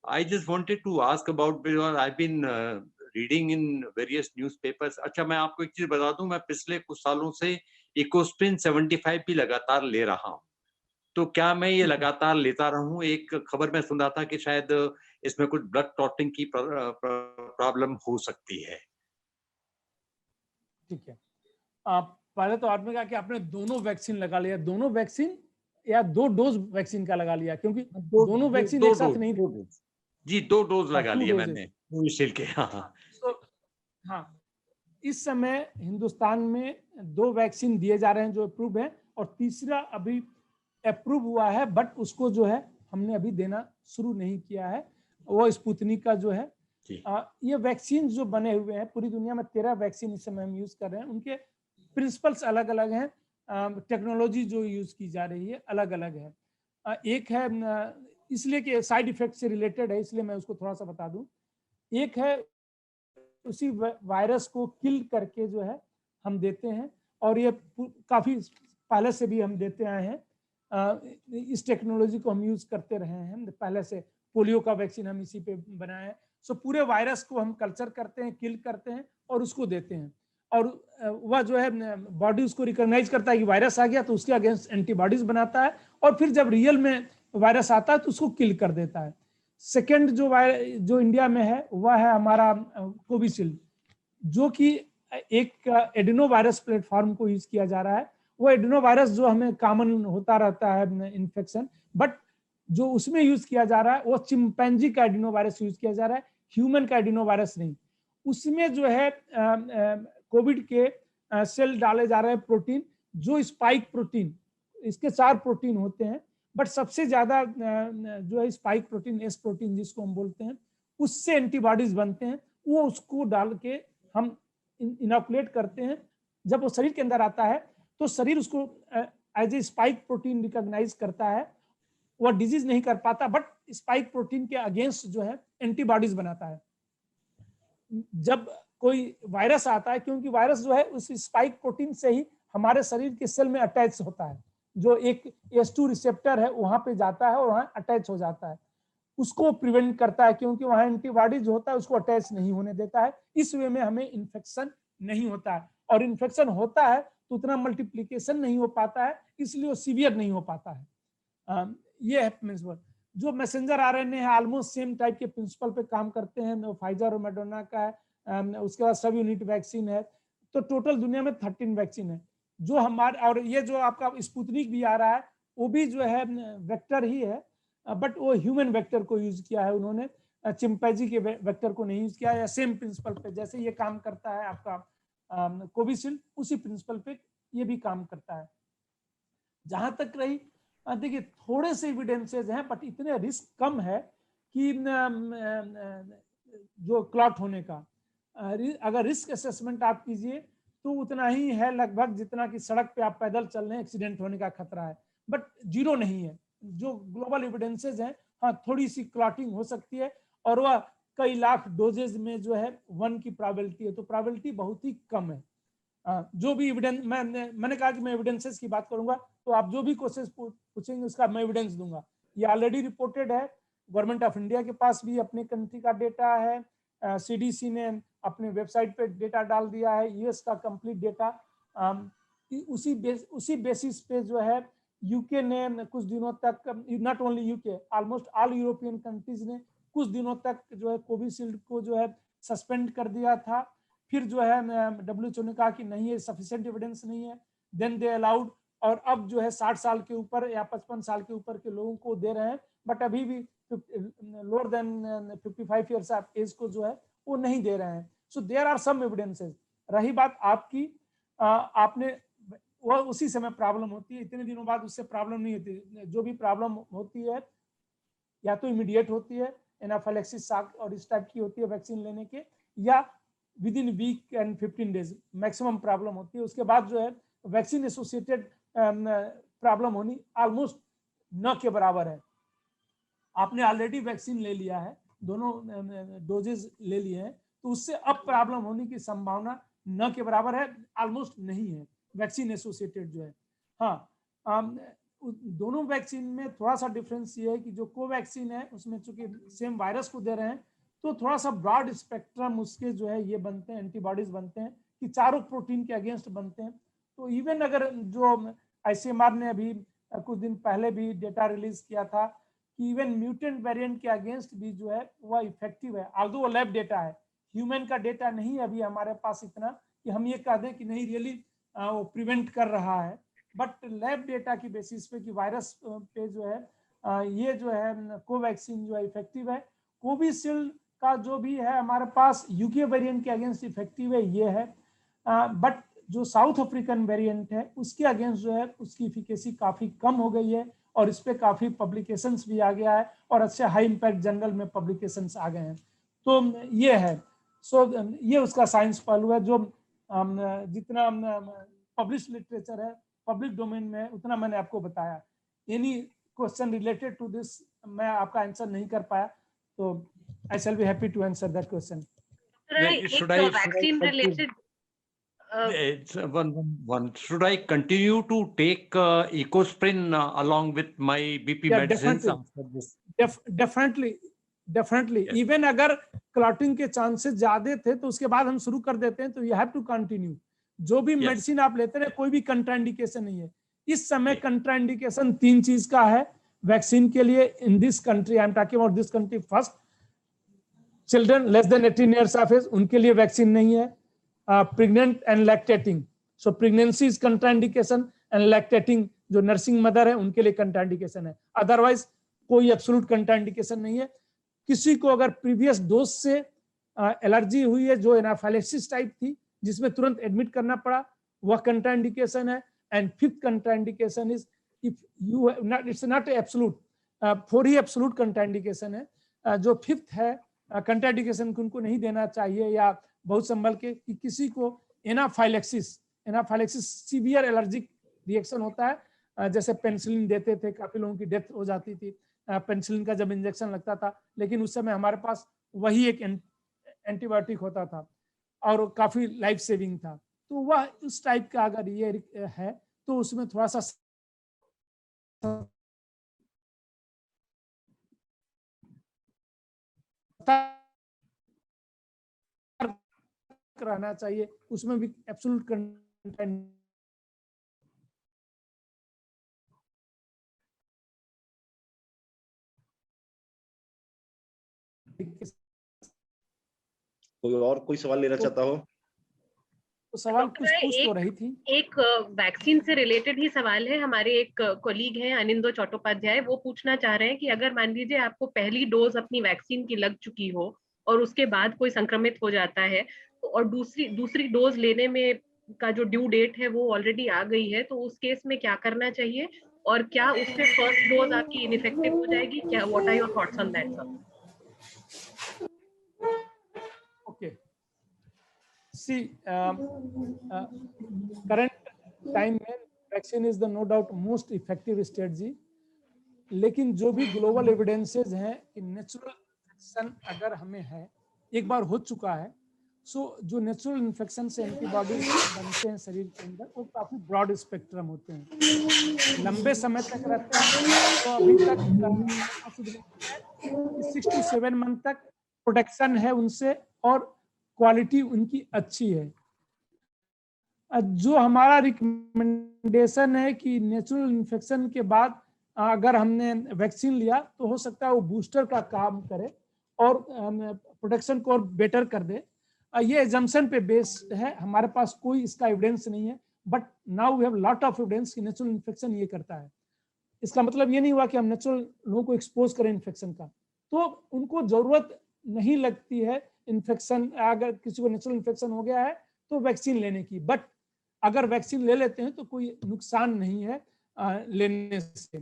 I just wanted to ask about, because I've been reading in various newspapers. अच्छा, मैं आपको एक चीज बता दूं, मैं पिछले कुछ सालों से इकोस्प्रिन 75 भी लगातार ले रहा हूं, तो क्या मैं ये लगातार लेता रहूं? एक खबर में सुन रहा था कि शायद इसमें कुछ ब्लड क्लॉटिंग की प्रॉब्लम हो सकती है। ठीक है, आप पहले तो आपने कहा कि आपने दोनों वैक्सीन लगा लिया। दोनों वैक्सीन या 2 डोज वैक्सीन का लगा लिया? क्योंकि दोनों वैक्सीन एक साथ नहीं जी, 2 डोज लगा लिए मैंने कोविशील्ड के। हाँ, इस समय हिंदुस्तान में 2 वैक्सीन दिए जा रहे हैं जो अप्रूव है, और तीसरा अभी अप्रूव हुआ है बट उसको जो है हमने अभी देना शुरू नहीं किया है, वो स्पुतनिक का जो है। ये वैक्सीन जो बने हुए हैं पूरी दुनिया में 13 वैक्सीन इस समय हम यूज कर रहे हैं। उनके प्रिंसिपल्स अलग अलग हैं, टेक्नोलॉजी जो यूज की जा रही है अलग अलग है। एक है इसलिए कि साइड इफेक्ट से रिलेटेड है, इसलिए मैं उसको थोड़ा सा बता दूं। एक है उसी वायरस को किल करके जो है हम देते हैं, और ये काफी पहले से भी हम देते आए हैं। इस टेक्नोलॉजी को हम यूज करते रहे हैं पहले से। पोलियो का वैक्सीन हम इसी पे बनाए हैं। सो पूरे वायरस को हम कल्चर करते हैं, किल करते हैं और उसको देते हैं, और वह जो है बॉडी उसको रिकॉग्नाइज करता है कि वायरस आ गया, तो उसके अगेंस्ट एंटीबॉडीज बनाता है, और फिर जब रियल में वायरस आता है तो उसको किल कर देता है। सेकेंड जो इंडिया में है वह है हमारा कोविशील्ड, जो कि एक एडिनो वायरस प्लेटफॉर्म को यूज किया जा रहा है। वो एडिनो वायरस जो हमें कॉमन होता रहता है इन्फेक्शन, बट जो उसमें यूज किया जा रहा है वो चिंपैंजी का एडिनो वायरस यूज किया जा रहा है, ह्यूमन का एडिनो वायरस नहीं। उसमें जो है कोविड के सेल डाले जा रहे हैं प्रोटीन, जो स्पाइक प्रोटीन, इसके 4 प्रोटीन होते हैं, बट सबसे ज्यादा जो है स्पाइक प्रोटीन, एस प्रोटीन जिसको हम बोलते हैं, उससे एंटीबॉडीज बनते हैं। वो उसको डाल के हम इनोकुलेट करते हैं। जब वो शरीर के अंदर आता है तो शरीर उसको as a spike protein recognise करता है। वो डिजीज नहीं कर पाता, बट स्पाइक प्रोटीन के अगेंस्ट जो है एंटीबॉडीज बनाता है। जब कोई वायरस आता है, क्योंकि वायरस जो है उस स्पाइक प्रोटीन से ही हमारे शरीर के सेल में अटैच होता है, जो एक S2 रिसेप्टर है वहां पे जाता है और वहां अटैच हो जाता है, उसको प्रिवेंट करता है, क्योंकि वहां एंटीबॉडीज होता है उसको अटैच नहीं होने देता है। इस वे में हमें इन्फेक्शन नहीं होता है, और इन्फेक्शन होता है तो उतना मल्टीप्लीकेशन नहीं हो पाता है, इसलिए वो सीवियर नहीं हो पाता है। ये है प्रिंसिपल। जो मैसेंजर आरएनए है ऑलमोस्ट सेम टाइप के प्रिंसिपल पे काम करते हैं, फाइजर और मॉडर्ना का है। उसके बाद सब यूनिट वैक्सीन है। तो टोटल दुनिया में 13 वैक्सीन है जो हमारे, और ये जो आपका स्पुतनिक भी आ रहा है वो भी जो है वेक्टर ही है, बट वो ह्यूमन वेक्टर को यूज किया है उन्होंने, चिंपैंजी के वेक्टर को नहीं यूज किया, या सेम प्रिंसिपल पे जैसे ये काम करता है आपका कोविशील्ड, उसी प्रिंसिपल पे ये भी काम करता है। जहां तक रही, देखिए थोड़े से एविडेंसेज हैं बट इतने रिस्क कम है कि जो क्लॉट होने का, अगर रिस्क असेसमेंट आप कीजिए तो उतना ही है लगभग जितना कि सड़क पे आप पैदल चल रहे हैं एक्सीडेंट होने का खतरा है, बट जीरो नहीं है। जो ग्लोबल एविडेंसेज हैं, हाँ थोड़ी सी क्लॉटिंग हो सकती है, और वह कई लाख डोजेज में जो है 1 की प्रोबेबिलिटी है, तो प्रोबेबिलिटी बहुत ही कम है। जो भी एविडेंस मैंने कहा कि मैं एविडेंसेस की बात करूंगा, तो आप जो भी क्वेश्चन पूछेंगे उसका मैं एविडेंस दूंगा। ये ऑलरेडी रिपोर्टेड है, गवर्नमेंट ऑफ इंडिया के पास भी अपने कंट्री का डेटा है, सीडीसी ने अपने वेबसाइट पे डेटा डाल दिया है, यूएस का कंप्लीट डेटा, उसी बेसिस पे जो है यूके ने कुछ दिनों तक, not only UK, almost all European countries ने कुछ दिनों तक जो है कोविशील्ड को जो है सस्पेंड कर दिया था। फिर जो है WHO ने कहा कि नहीं है, सफिशिएंट एविडेंस नहीं है, देन दे अलाउड, और अब जो है 60 साल के ऊपर या 55 साल के ऊपर के लोगों को दे रहे हैं, बट अभी भी lower than 55 years of age को जो है वो नहीं दे रहे हैं। So there are some evidences. रही बात आपकी, आपने वो उसी समय प्रॉब्लम होती है, इतने दिनों बाद उससे प्रॉब्लम नहीं होती। जो भी प्रॉब्लम होती है या तो इमीडिएट होती है, एनाफाइलेक्सिस शॉक और इस टाइप की होती है वैक्सीन लेने के, या within week and 15 days maximum problem होती है। उसके बाद जो है वैक्सीन एसोसिएटेड प्रॉब्लम होनी ऑलमोस्ट न के बराबर है। आपने ऑलरेडी वैक्सीन ले लिया है, दोनों डोजेज ले लिए हैं, तो उससे अब प्रॉब्लम होने की संभावना न के बराबर है, ऑलमोस्ट नहीं है वैक्सीन एसोसिएटेड जो है। हाँ, दोनों वैक्सीन में थोड़ा सा डिफरेंस ये है कि जो कोवैक्सीन है उसमें चूंकि सेम वायरस को दे रहे हैं, तो थोड़ा सा ब्रॉड स्पेक्ट्रम उसके जो है ये बनते हैं, एंटीबॉडीज बनते हैं कि चारों प्रोटीन के अगेंस्ट बनते हैं। तो इवन अगर जो ICMR ने अभी कुछ दिन पहले भी डेटा रिलीज किया था कि इवन म्यूटेंट वेरिएंट के अगेंस्ट भी जो है वह इफेक्टिव है, ऑल्दो वो लैब डेटा है, ह्यूमन का डेटा नहीं है अभी हमारे पास इतना कि हम ये कह दें कि नहीं रियली वो प्रिवेंट कर रहा है, बट लैब डेटा की बेसिस पे कि वायरस पे जो है ये जो है कोवैक्सीन जो है इफेक्टिव है। कोविशील्ड का जो भी है हमारे पास यूके वेरिएंट के अगेंस्ट इफेक्टिव है, ये है, बट जो साउथ अफ्रीकन वेरिएंट है उसके अगेंस्ट जो है उसकी इफिकेसी काफी कम हो गई है, और इस पे काफी पब्लिकेशंस भी आ गया है, और अच्छे हाई इंपैक्ट जर्नल में पब्लिकेशंस आ गए हैं। तो ये है, सो ये उसका साइंस पहलू है। जो जितना पब्लिश लिटरेचर है पब्लिक डोमेन में उतना मैंने आपको बताया। Any question related to this मैं आपका आंसर नहीं कर पाया, तो I shall be happy to answer that question. Vaccine related should I continue to take Ecosprin along with my BP medicines after this? Definitely. Yes. Even अगर clotting के chances ज्यादा थे तो उसके बाद हम शुरू कर देते हैं, तो यू हैव टू कंटिन्यू। जो भी मेडिसिन आप लेते हैं कोई भी कंट्राइंडिकेशन नहीं है इस समय। कंट्राइंडिकेशन 3 चीज का है वैक्सीन के लिए in this country, I am talking about this country. First, children less than 18 years of age, उनके लिए वैक्सीन नहीं है। Pregnant and lactating, so pregnancy is contraindication, and lactating जो नर्सिंग मदर है उनके लिए कंट्राइंडिकेशन है। अदरवाइज कोई एब्सोल्यूट कंट्राइंडिकेशन नहीं है। किसी को अगर प्रीवियस डोज से एलर्जी हुई है जो एनाफाइलेक्सिस टाइप थी जिसमें तुरंत एडमिट करना पड़ा, वह कंट्राइंडिकेशन है। And fifth contraindication is if you not, it's not absolute, 4 he absolute contraindication है। जो फिफ्थ है कंट्राइंडिकेशन उनको नहीं देना चाहिए या बहुत संभल के, कि किसी को एनाफाइलेक्सिस सीवियर एलर्जिक रिएक्शन होता है, जैसे पेनिसिलिन देते थे, काफी लोगों की डेथ हो जाती थी पेनिसिलिन का जब इंजेक्शन लगता था, लेकिन उस समय हमारे पास वही एक एंटीबायोटिक होता था और काफी लाइफ सेविंग था। तो वह उस टाइप का अगर ये है तो उसमें थोड़ा सा रहना चाहिए, उसमें भी एब्सोल्यूट कंटेंट कोई और कोई सवाल लेना चाहता हो? तो सवाल कुछ पूछ तो रही थी। एक वैक्सीन से रिलेटेड ही सवाल है, हमारे एक कोलीग हैं अनिंदो चट्टोपाध्याय, वो पूछना चाह रहे हैं कि अगर मान लीजिए आपको पहली डोज अपनी वैक्सीन की लग चुकी हो और उसके बाद कोई संक्रमित हो जाता है और दूसरी डोज लेने में का जो ड्यू डेट है वो ऑलरेडी आ गई है, तो उस केस में क्या करना चाहिए और क्या उससे फर्स्ट डोज आपकी इनइफेक्टिव हो जाएगी? क्या, what are your thoughts on that sir? Okay. See, current time में vaccine is the no doubt most effective strategy, लेकिन जो भी ग्लोबल एविडेंसेस हैं कि नेचुरल इन्फेक्शन अगर हमें है, एक बार हो चुका है, सो जो नेचुरल इन्फेक्शन से एंटीबॉडीज बनते हैं शरीर के अंदर वो काफी ब्रॉड स्पेक्ट्रम होते हैं, लंबे समय तक रहते हैं। तो अभी तक 6 to 7 मंथ तक प्रोटेक्शन है उनसे और क्वालिटी उनकी अच्छी है। जो हमारा रिकमेंडेशन है कि नेचुरल इन्फेक्शन के बाद अगर हमने वैक्सीन लिया तो हो सकता है वो बूस्टर का काम करे और प्रोटेक्शन को और बेटर कर दे। ये एजम्पशन पे बेस्ड है, हमारे पास कोई इसका एविडेंस नहीं है, but now we have lot of evidence कि नेचुरल इन्फेक्शन ये करता है। इसका मतलब ये नहीं हुआ कि हम नेचुरल लोगों को एक्सपोज करें इन्फेक्शन का, तो उनको जरूरत नहीं लगती है इन्फेक्शन, अगर किसी को नेचुरल इन्फेक्शन हो गया है तो वैक्सीन लेने की, बट अगर वैक्सीन ले लेते हैं तो कोई नुकसान नहीं है लेने से।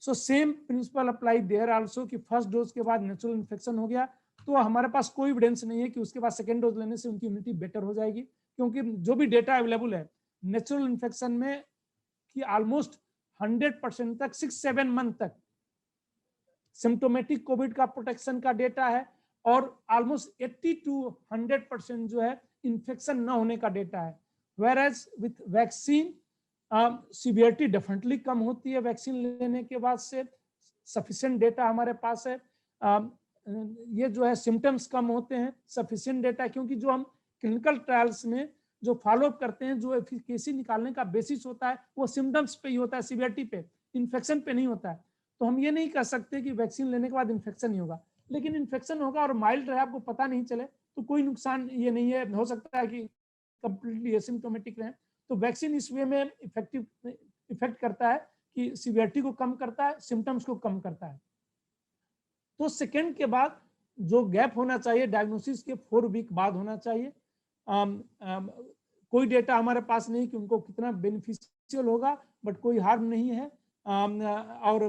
So same principle apply there also कि फर्स्ट डोज के बाद नेचुरल इन्फेक्शन हो गया तो हमारे पास कोई एविडेंस नहीं है कि उसके बाद सेकेंड डोज लेने से उनकी इम्यूनिटी बेटर हो जाएगी, क्योंकि जो भी डेटा अवेलेबल है नेचुरल इन्फेक्शन में कि ऑलमोस्ट 100% तक 6-7 मंथ तक सिम्टोमेटिक कोविड का प्रोटेक्शन का डेटा है और ऑलमोस्ट 80 to 100% जो है इन्फेक्शन न होने का डेटा है। Whereas with vaccine severity definitely come होती है वैक्सीन लेने के बाद से, सफिशिएंट डेटा हमारे पास है। ये जो है सिम्टम्स कम होते हैं, सफिशिएंट डेटा, क्योंकि जो हम क्लिनिकल ट्रायल्स में जो फॉलोअप करते हैं, जो एफिकेसी निकालने का बेसिस होता है वो सिम्टम्स पे ही होता है, सीवियरिटी पे, इन्फेक्शन पे नहीं होता है। तो हम ये नहीं कह सकते कि वैक्सीन लेने के बाद इन्फेक्शन नहीं होगा, लेकिन इन्फेक्शन होगा और माइल्ड रहे, आपको पता नहीं चले तो कोई नुकसान ये नहीं है। हो सकता है कि कंप्लीटली एसिम्प्टोमेटिक रहे, तो वैक्सीन इस वे में इफेक्ट करता है कि सीवियरिटी को कम करता है, सिम्टम्स को कम करता है। तो सेकेंड के बाद जो गैप होना चाहिए डायग्नोसिस के 4 वीक बाद होना चाहिए। कोई डेटा हमारे पास नहीं कि उनको कितना बेनिफिशियल होगा, बट कोई हार्म नहीं है। और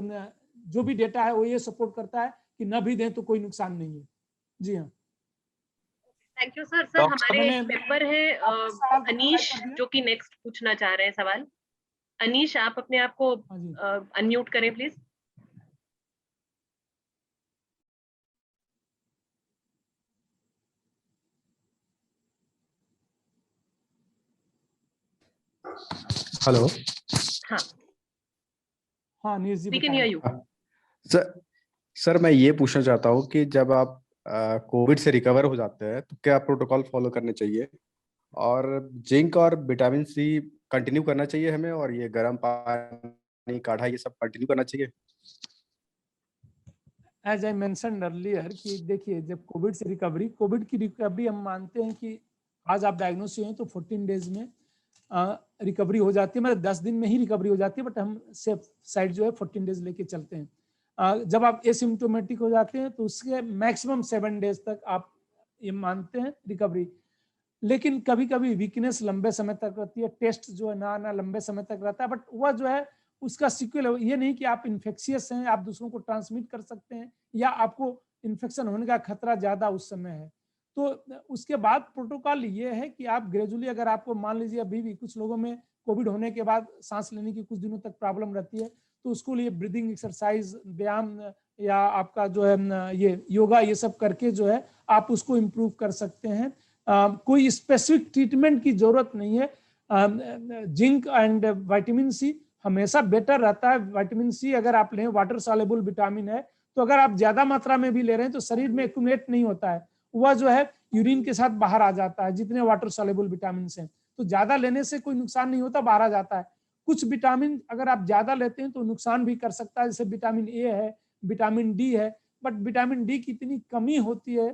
जो भी डेटा है वो ये सपोर्ट करता है कि न भी दें तो कोई नुकसान नहीं है। जी हाँ, थैंक यू सर। सर हमारे एक मेंबर है अनीश जो कि नेक्स्ट पूछना चाह रहे हैं सवाल। अनीश, आप अपने आप को अनम्यूट करें प्लीज। हेलो। हाँ हाँ Anish ji, we can hear you. Sir मैं ये पूछना चाहता हूँ कि जब आप कोविड से रिकवर हो जाते हैं तो क्या प्रोटोकॉल फॉलो करने चाहिए, और जिंक और विटामिन सी कंटिन्यू करना चाहिए हमें, और ये गर्म पानी, काढ़ा, ये सब कंटिन्यू करना चाहिए? एज आई मेंशन्ड अर्लियर कि देखिए, जब कोविड से कोविड की रिकवरी हम मानते हैं कि आज आप डायग्नोस हुए हैं तो 14 डेज में रिकवरी हो जाती है, मतलब 10 दिन में ही रिकवरी हो जाती है, बट हम सेफ साइड जो है 14 डेज लेके चलते हैं। जब आप एसिम्प्टोमेटिक हो जाते हैं तो उसके मैक्सिमम 7 डेज तक आप ये मानते हैं रिकवरी। लेकिन कभी कभी वीकनेस लंबे समय तक रहती है, टेस्ट जो है ना लंबे समय तक रहता है, बट वह जो है उसका सिक्वल, ये नहीं कि आप इन्फेक्शियस हैं, आप दूसरों को ट्रांसमिट कर सकते हैं या आपको इन्फेक्शन होने का खतरा ज्यादा उस समय है। तो उसके बाद प्रोटोकॉल ये है कि आप ग्रेजुअली, अगर आपको मान लीजिए अभी भी कुछ लोगों में कोविड होने के बाद सांस लेने की कुछ दिनों तक प्रॉब्लम रहती है, तो उसको लिए ब्रीदिंग एक्सरसाइज, व्यायाम या आपका जो है ये योगा, ये सब करके जो है आप उसको इम्प्रूव कर सकते हैं। कोई स्पेसिफिक ट्रीटमेंट की जरूरत नहीं है। जिंक एंड विटामिन सी हमेशा बेटर रहता है। विटामिन सी अगर आप लें, वाटर सॉल्युबल विटामिन है, तो अगर आप ज्यादा मात्रा में भी ले रहे हैं तो शरीर में एक्यूमुलेट नहीं होता है, वह जो है यूरिन के साथ बाहर आ जाता है, जितने वाटर सॉल्युबल विटामिन हैं। तो ज्यादा लेने से कोई नुकसान नहीं होता, बाहर आ जाता है। कुछ विटामिन अगर आप ज्यादा लेते हैं तो नुकसान भी कर सकता है, जैसे विटामिन ए है, विटामिन डी है, बट विटामिन डी की इतनी कमी होती है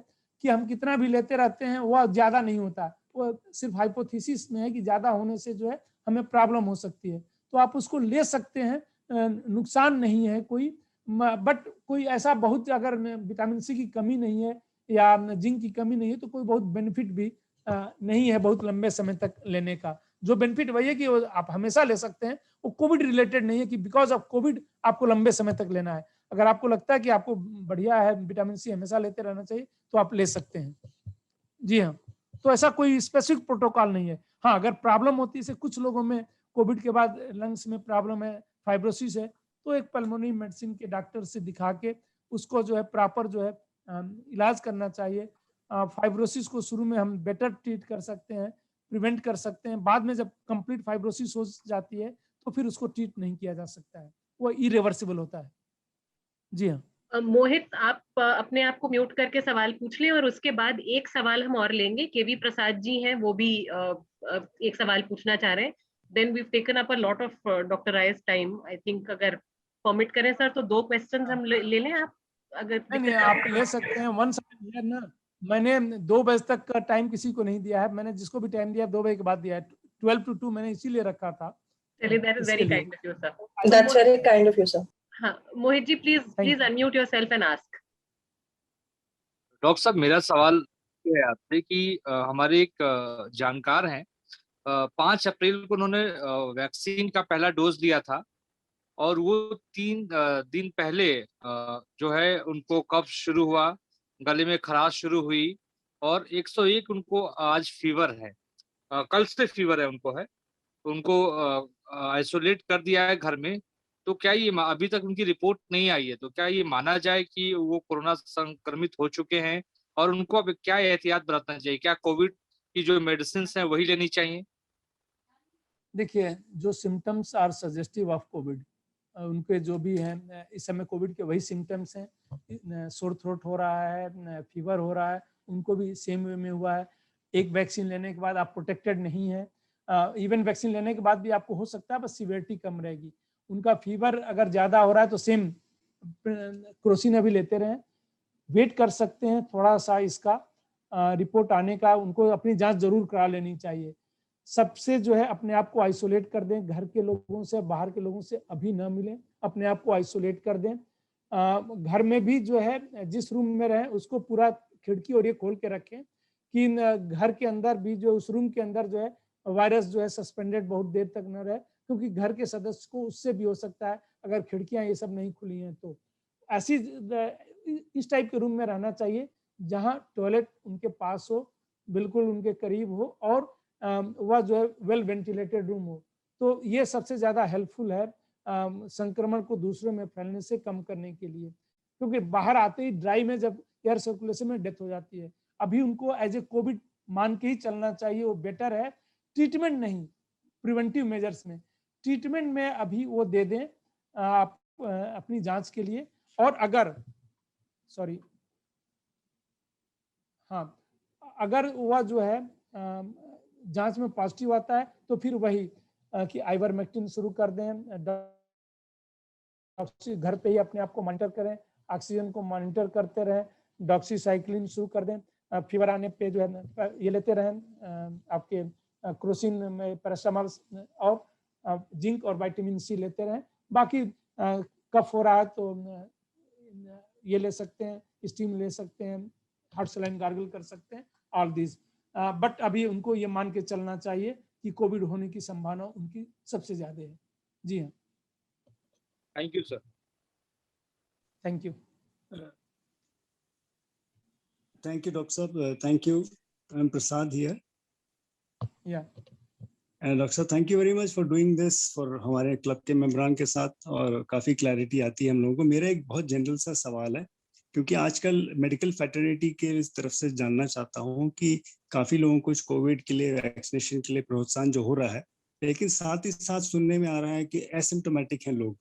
कि हम कितना भी लेते रहते हैं वह ज्यादा नहीं होता। वो सिर्फ हाइपोथेसिस में है कि ज्यादा होने से जो है हमें प्रॉब्लम हो सकती है, तो आप उसको ले सकते हैं, नुकसान नहीं है कोई। बट कोई ऐसा बहुत, अगर विटामिन सी की कमी नहीं है या जिंक की कमी नहीं है तो कोई बहुत बेनिफिट भी नहीं है बहुत लंबे समय तक लेने का। जो बेनिफिट वही है कि आप हमेशा ले सकते हैं, वो कोविड रिलेटेड नहीं है कि बिकॉज ऑफ कोविड आपको लंबे समय तक लेना है। अगर आपको लगता है कि आपको बढ़िया है, विटामिन सी हमेशा लेते रहना चाहिए, तो आप ले सकते हैं। जी हाँ, तो ऐसा कोई स्पेसिफिक प्रोटोकॉल नहीं है। हाँ, अगर प्रॉब्लम होती है, कुछ लोगों में कोविड के बाद लंग्स में प्रॉब्लम है, फाइब्रोसिस है, तो एक पल्मोनरी मेडिसिन के डॉक्टर से दिखा के उसको जो है प्रॉपर जो है इलाज करना चाहिए। फाइब्रोसिस को शुरू में हम बेटर ट्रीट कर सकते हैं, प्रिवेंट कर सकते हैं। बाद में जब कंप्लीट फाइब्रोसिस हो जाती है तो फिर उसको ट्रीट नहीं किया जा सकता है, वो इरिवर्सिबल होता है। जी हाँ। मोहित, आप अपने आप को म्यूट करके सवाल पूछ लें, और उसके बाद एक सवाल हम और लेंगे। केवी प्रसाद जी हैं, वो भी एक सवाल पूछना चाह रहे हैं। Then we taken up a lot of doctor Rai's time. I think अगर परमिट करें सर तो 2 क्वेश्चंस हम ले लें आप, अगर नहीं, आप ले सकते हैं। वन सेकंड ना, मैंने 2 बजे तक का टाइम किसी को नहीं दिया है। मैंने जिसको भी टाइम दिया 2 बजे के बाद दिया है। 12 to 2 मैंने इसीलिए रखा था। चलिए, that is very kind of you sir. That's very kind of you, sir. हाँ, Mohit ji, please unmute yourself and ask. Doctor साहब, मेरा सवाल ये है आपसे कि हमारे एक जानकार हैं, 5 अप्रैल को उन्होंने वैक्सीन का पहला डोज लिया था, और वो 3 दिन पहले जो है उनको कफ शुरू हुआ, गले में खराश शुरू हुई, और 101 उनको आज फीवर है। कल से फीवर है उनको आइसोलेट कर दिया है घर में। तो क्या ये अभी तक उनकी रिपोर्ट नहीं आई है, तो क्या ये माना जाए कि वो कोरोना संक्रमित हो चुके हैं, और उनको अब क्या एहतियात बरतना चाहिए? क्या कोविड की जो मेडिसिन हैं वही लेनी चाहिए? देखिए, जो symptoms are suggestive of Covid, उनके जो भी हैं इस समय कोविड के वही सिम्टम्स हैं। सोर थ्रोट हो रहा है, फीवर हो रहा है, उनको भी सेम वे में हुआ है। एक वैक्सीन लेने के बाद आप प्रोटेक्टेड नहीं है। इवन वैक्सीन लेने के बाद भी आपको हो सकता है, बस सीवियरिटी कम रहेगी। उनका फीवर अगर ज्यादा हो रहा है तो सेम क्रोसिन अभी लेते रहें, वेट कर सकते हैं थोड़ा सा इसका रिपोर्ट आने का। उनको अपनी जांच जरूर करा लेनी चाहिए। सबसे जो है अपने आप को आइसोलेट कर दें, घर के लोगों से, बाहर के लोगों से अभी ना मिलें, अपने आप को आइसोलेट कर दें। घर में भी जो है जिस रूम में रहें उसको पूरा खिड़की और ये खोल के रखें कि घर के अंदर भी जो उस रूम के अंदर जो है वायरस जो है सस्पेंडेड बहुत देर तक न रहे, क्योंकि घर के सदस्य को उससे भी हो सकता है अगर खिड़कियां ये सब नहीं खुली हैं तो। ऐसी इस टाइप के रूम में रहना चाहिए जहां टॉयलेट उनके पास हो, बिल्कुल उनके करीब हो, और वह जो है वेल वेंटिलेटेड रूम हो। तो ये सबसे ज्यादा हेल्पफुल है संक्रमण को दूसरों में फैलने से कम करने के लिए, क्योंकि बाहर आते ही ड्राई में जब एयर सर्कुलेशन में डेथ हो जाती है। अभी उनको एज ए कोविड मान के ही चलना चाहिए, वो बेटर है, ट्रीटमेंट नहीं, प्रिवेंटिव मेजर्स में। ट्रीटमेंट में अभी वो दे दें आप अपनी जांच के लिए। और अगर हाँ, अगर वह जो है जांच में पॉजिटिव आता है तो फिर वही कि आइवरमेक्टिन शुरू कर दें, घर पे ही अपने आप को मॉनिटर करें, ऑक्सीजन को मॉनिटर करते रहें, डॉक्सीसाइक्लिन शुरू कर दें। फीवर आने पे जो है ये लेते रहें, आपके क्रोसिन में पैरासिटामोल और जिंक और विटामिन सी लेते रहें। बाकी कफ हो रहा है तो ये ले सकते हैं, स्टीम ले सकते हैं, हार्ट सलाइन गार्गल कर सकते हैं, ऑल दिस। बट अभी उनको ये मान के चलना चाहिए कि कोविड होने की संभावना उनकी सबसे ज्यादा है। जी हाँ, thank you sir. Thank you. Thank you, Dr. Saab. Thank you. I'm Prasad here. Yeah. And Dr. Saab, thank you very much for doing this for हमारे क्लब के मेंबरान के साथ, और काफी क्लैरिटी आती है हम लोगों को। मेरा एक बहुत जनरल सा सवाल है, क्योंकि आजकल मेडिकल फैटर्निटी के इस तरफ से जानना चाहता हूँ कि काफी लोगों को कोविड के लिए, वैक्सीनेशन के लिए प्रोत्साहन जो हो रहा है, लेकिन साथ ही साथ सुनने में आ रहा है कि एसिम्टोमेटिक हैं लोग।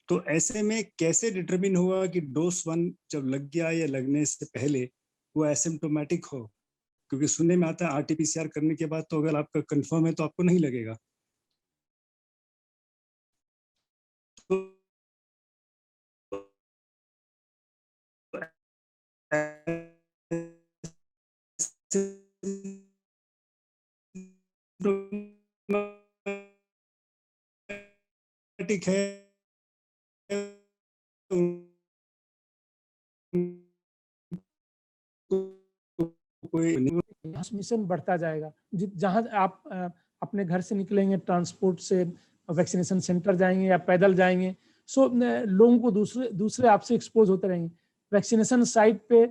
तो ऐसे में कैसे डिटरमिन हुआ कि डोज 1 जब लग गया या लगने से पहले वो एसिम्टोमेटिक हो? क्योंकि सुनने में आता है आरटीपीसीआर करने के बाद तो अगर आपका कंफर्म है तो आपको नहीं लगेगा। तो है, ट्रांसमिशन बढ़ता जाएगा। जहां आप अपने घर से निकलेंगे ट्रांसपोर्ट से, वैक्सीनेशन सेंटर जाएंगे या पैदल जाएंगे, सो लोगों को दूसरे आपसे एक्सपोज होते रहेंगे। वैक्सीनेशन साइट पे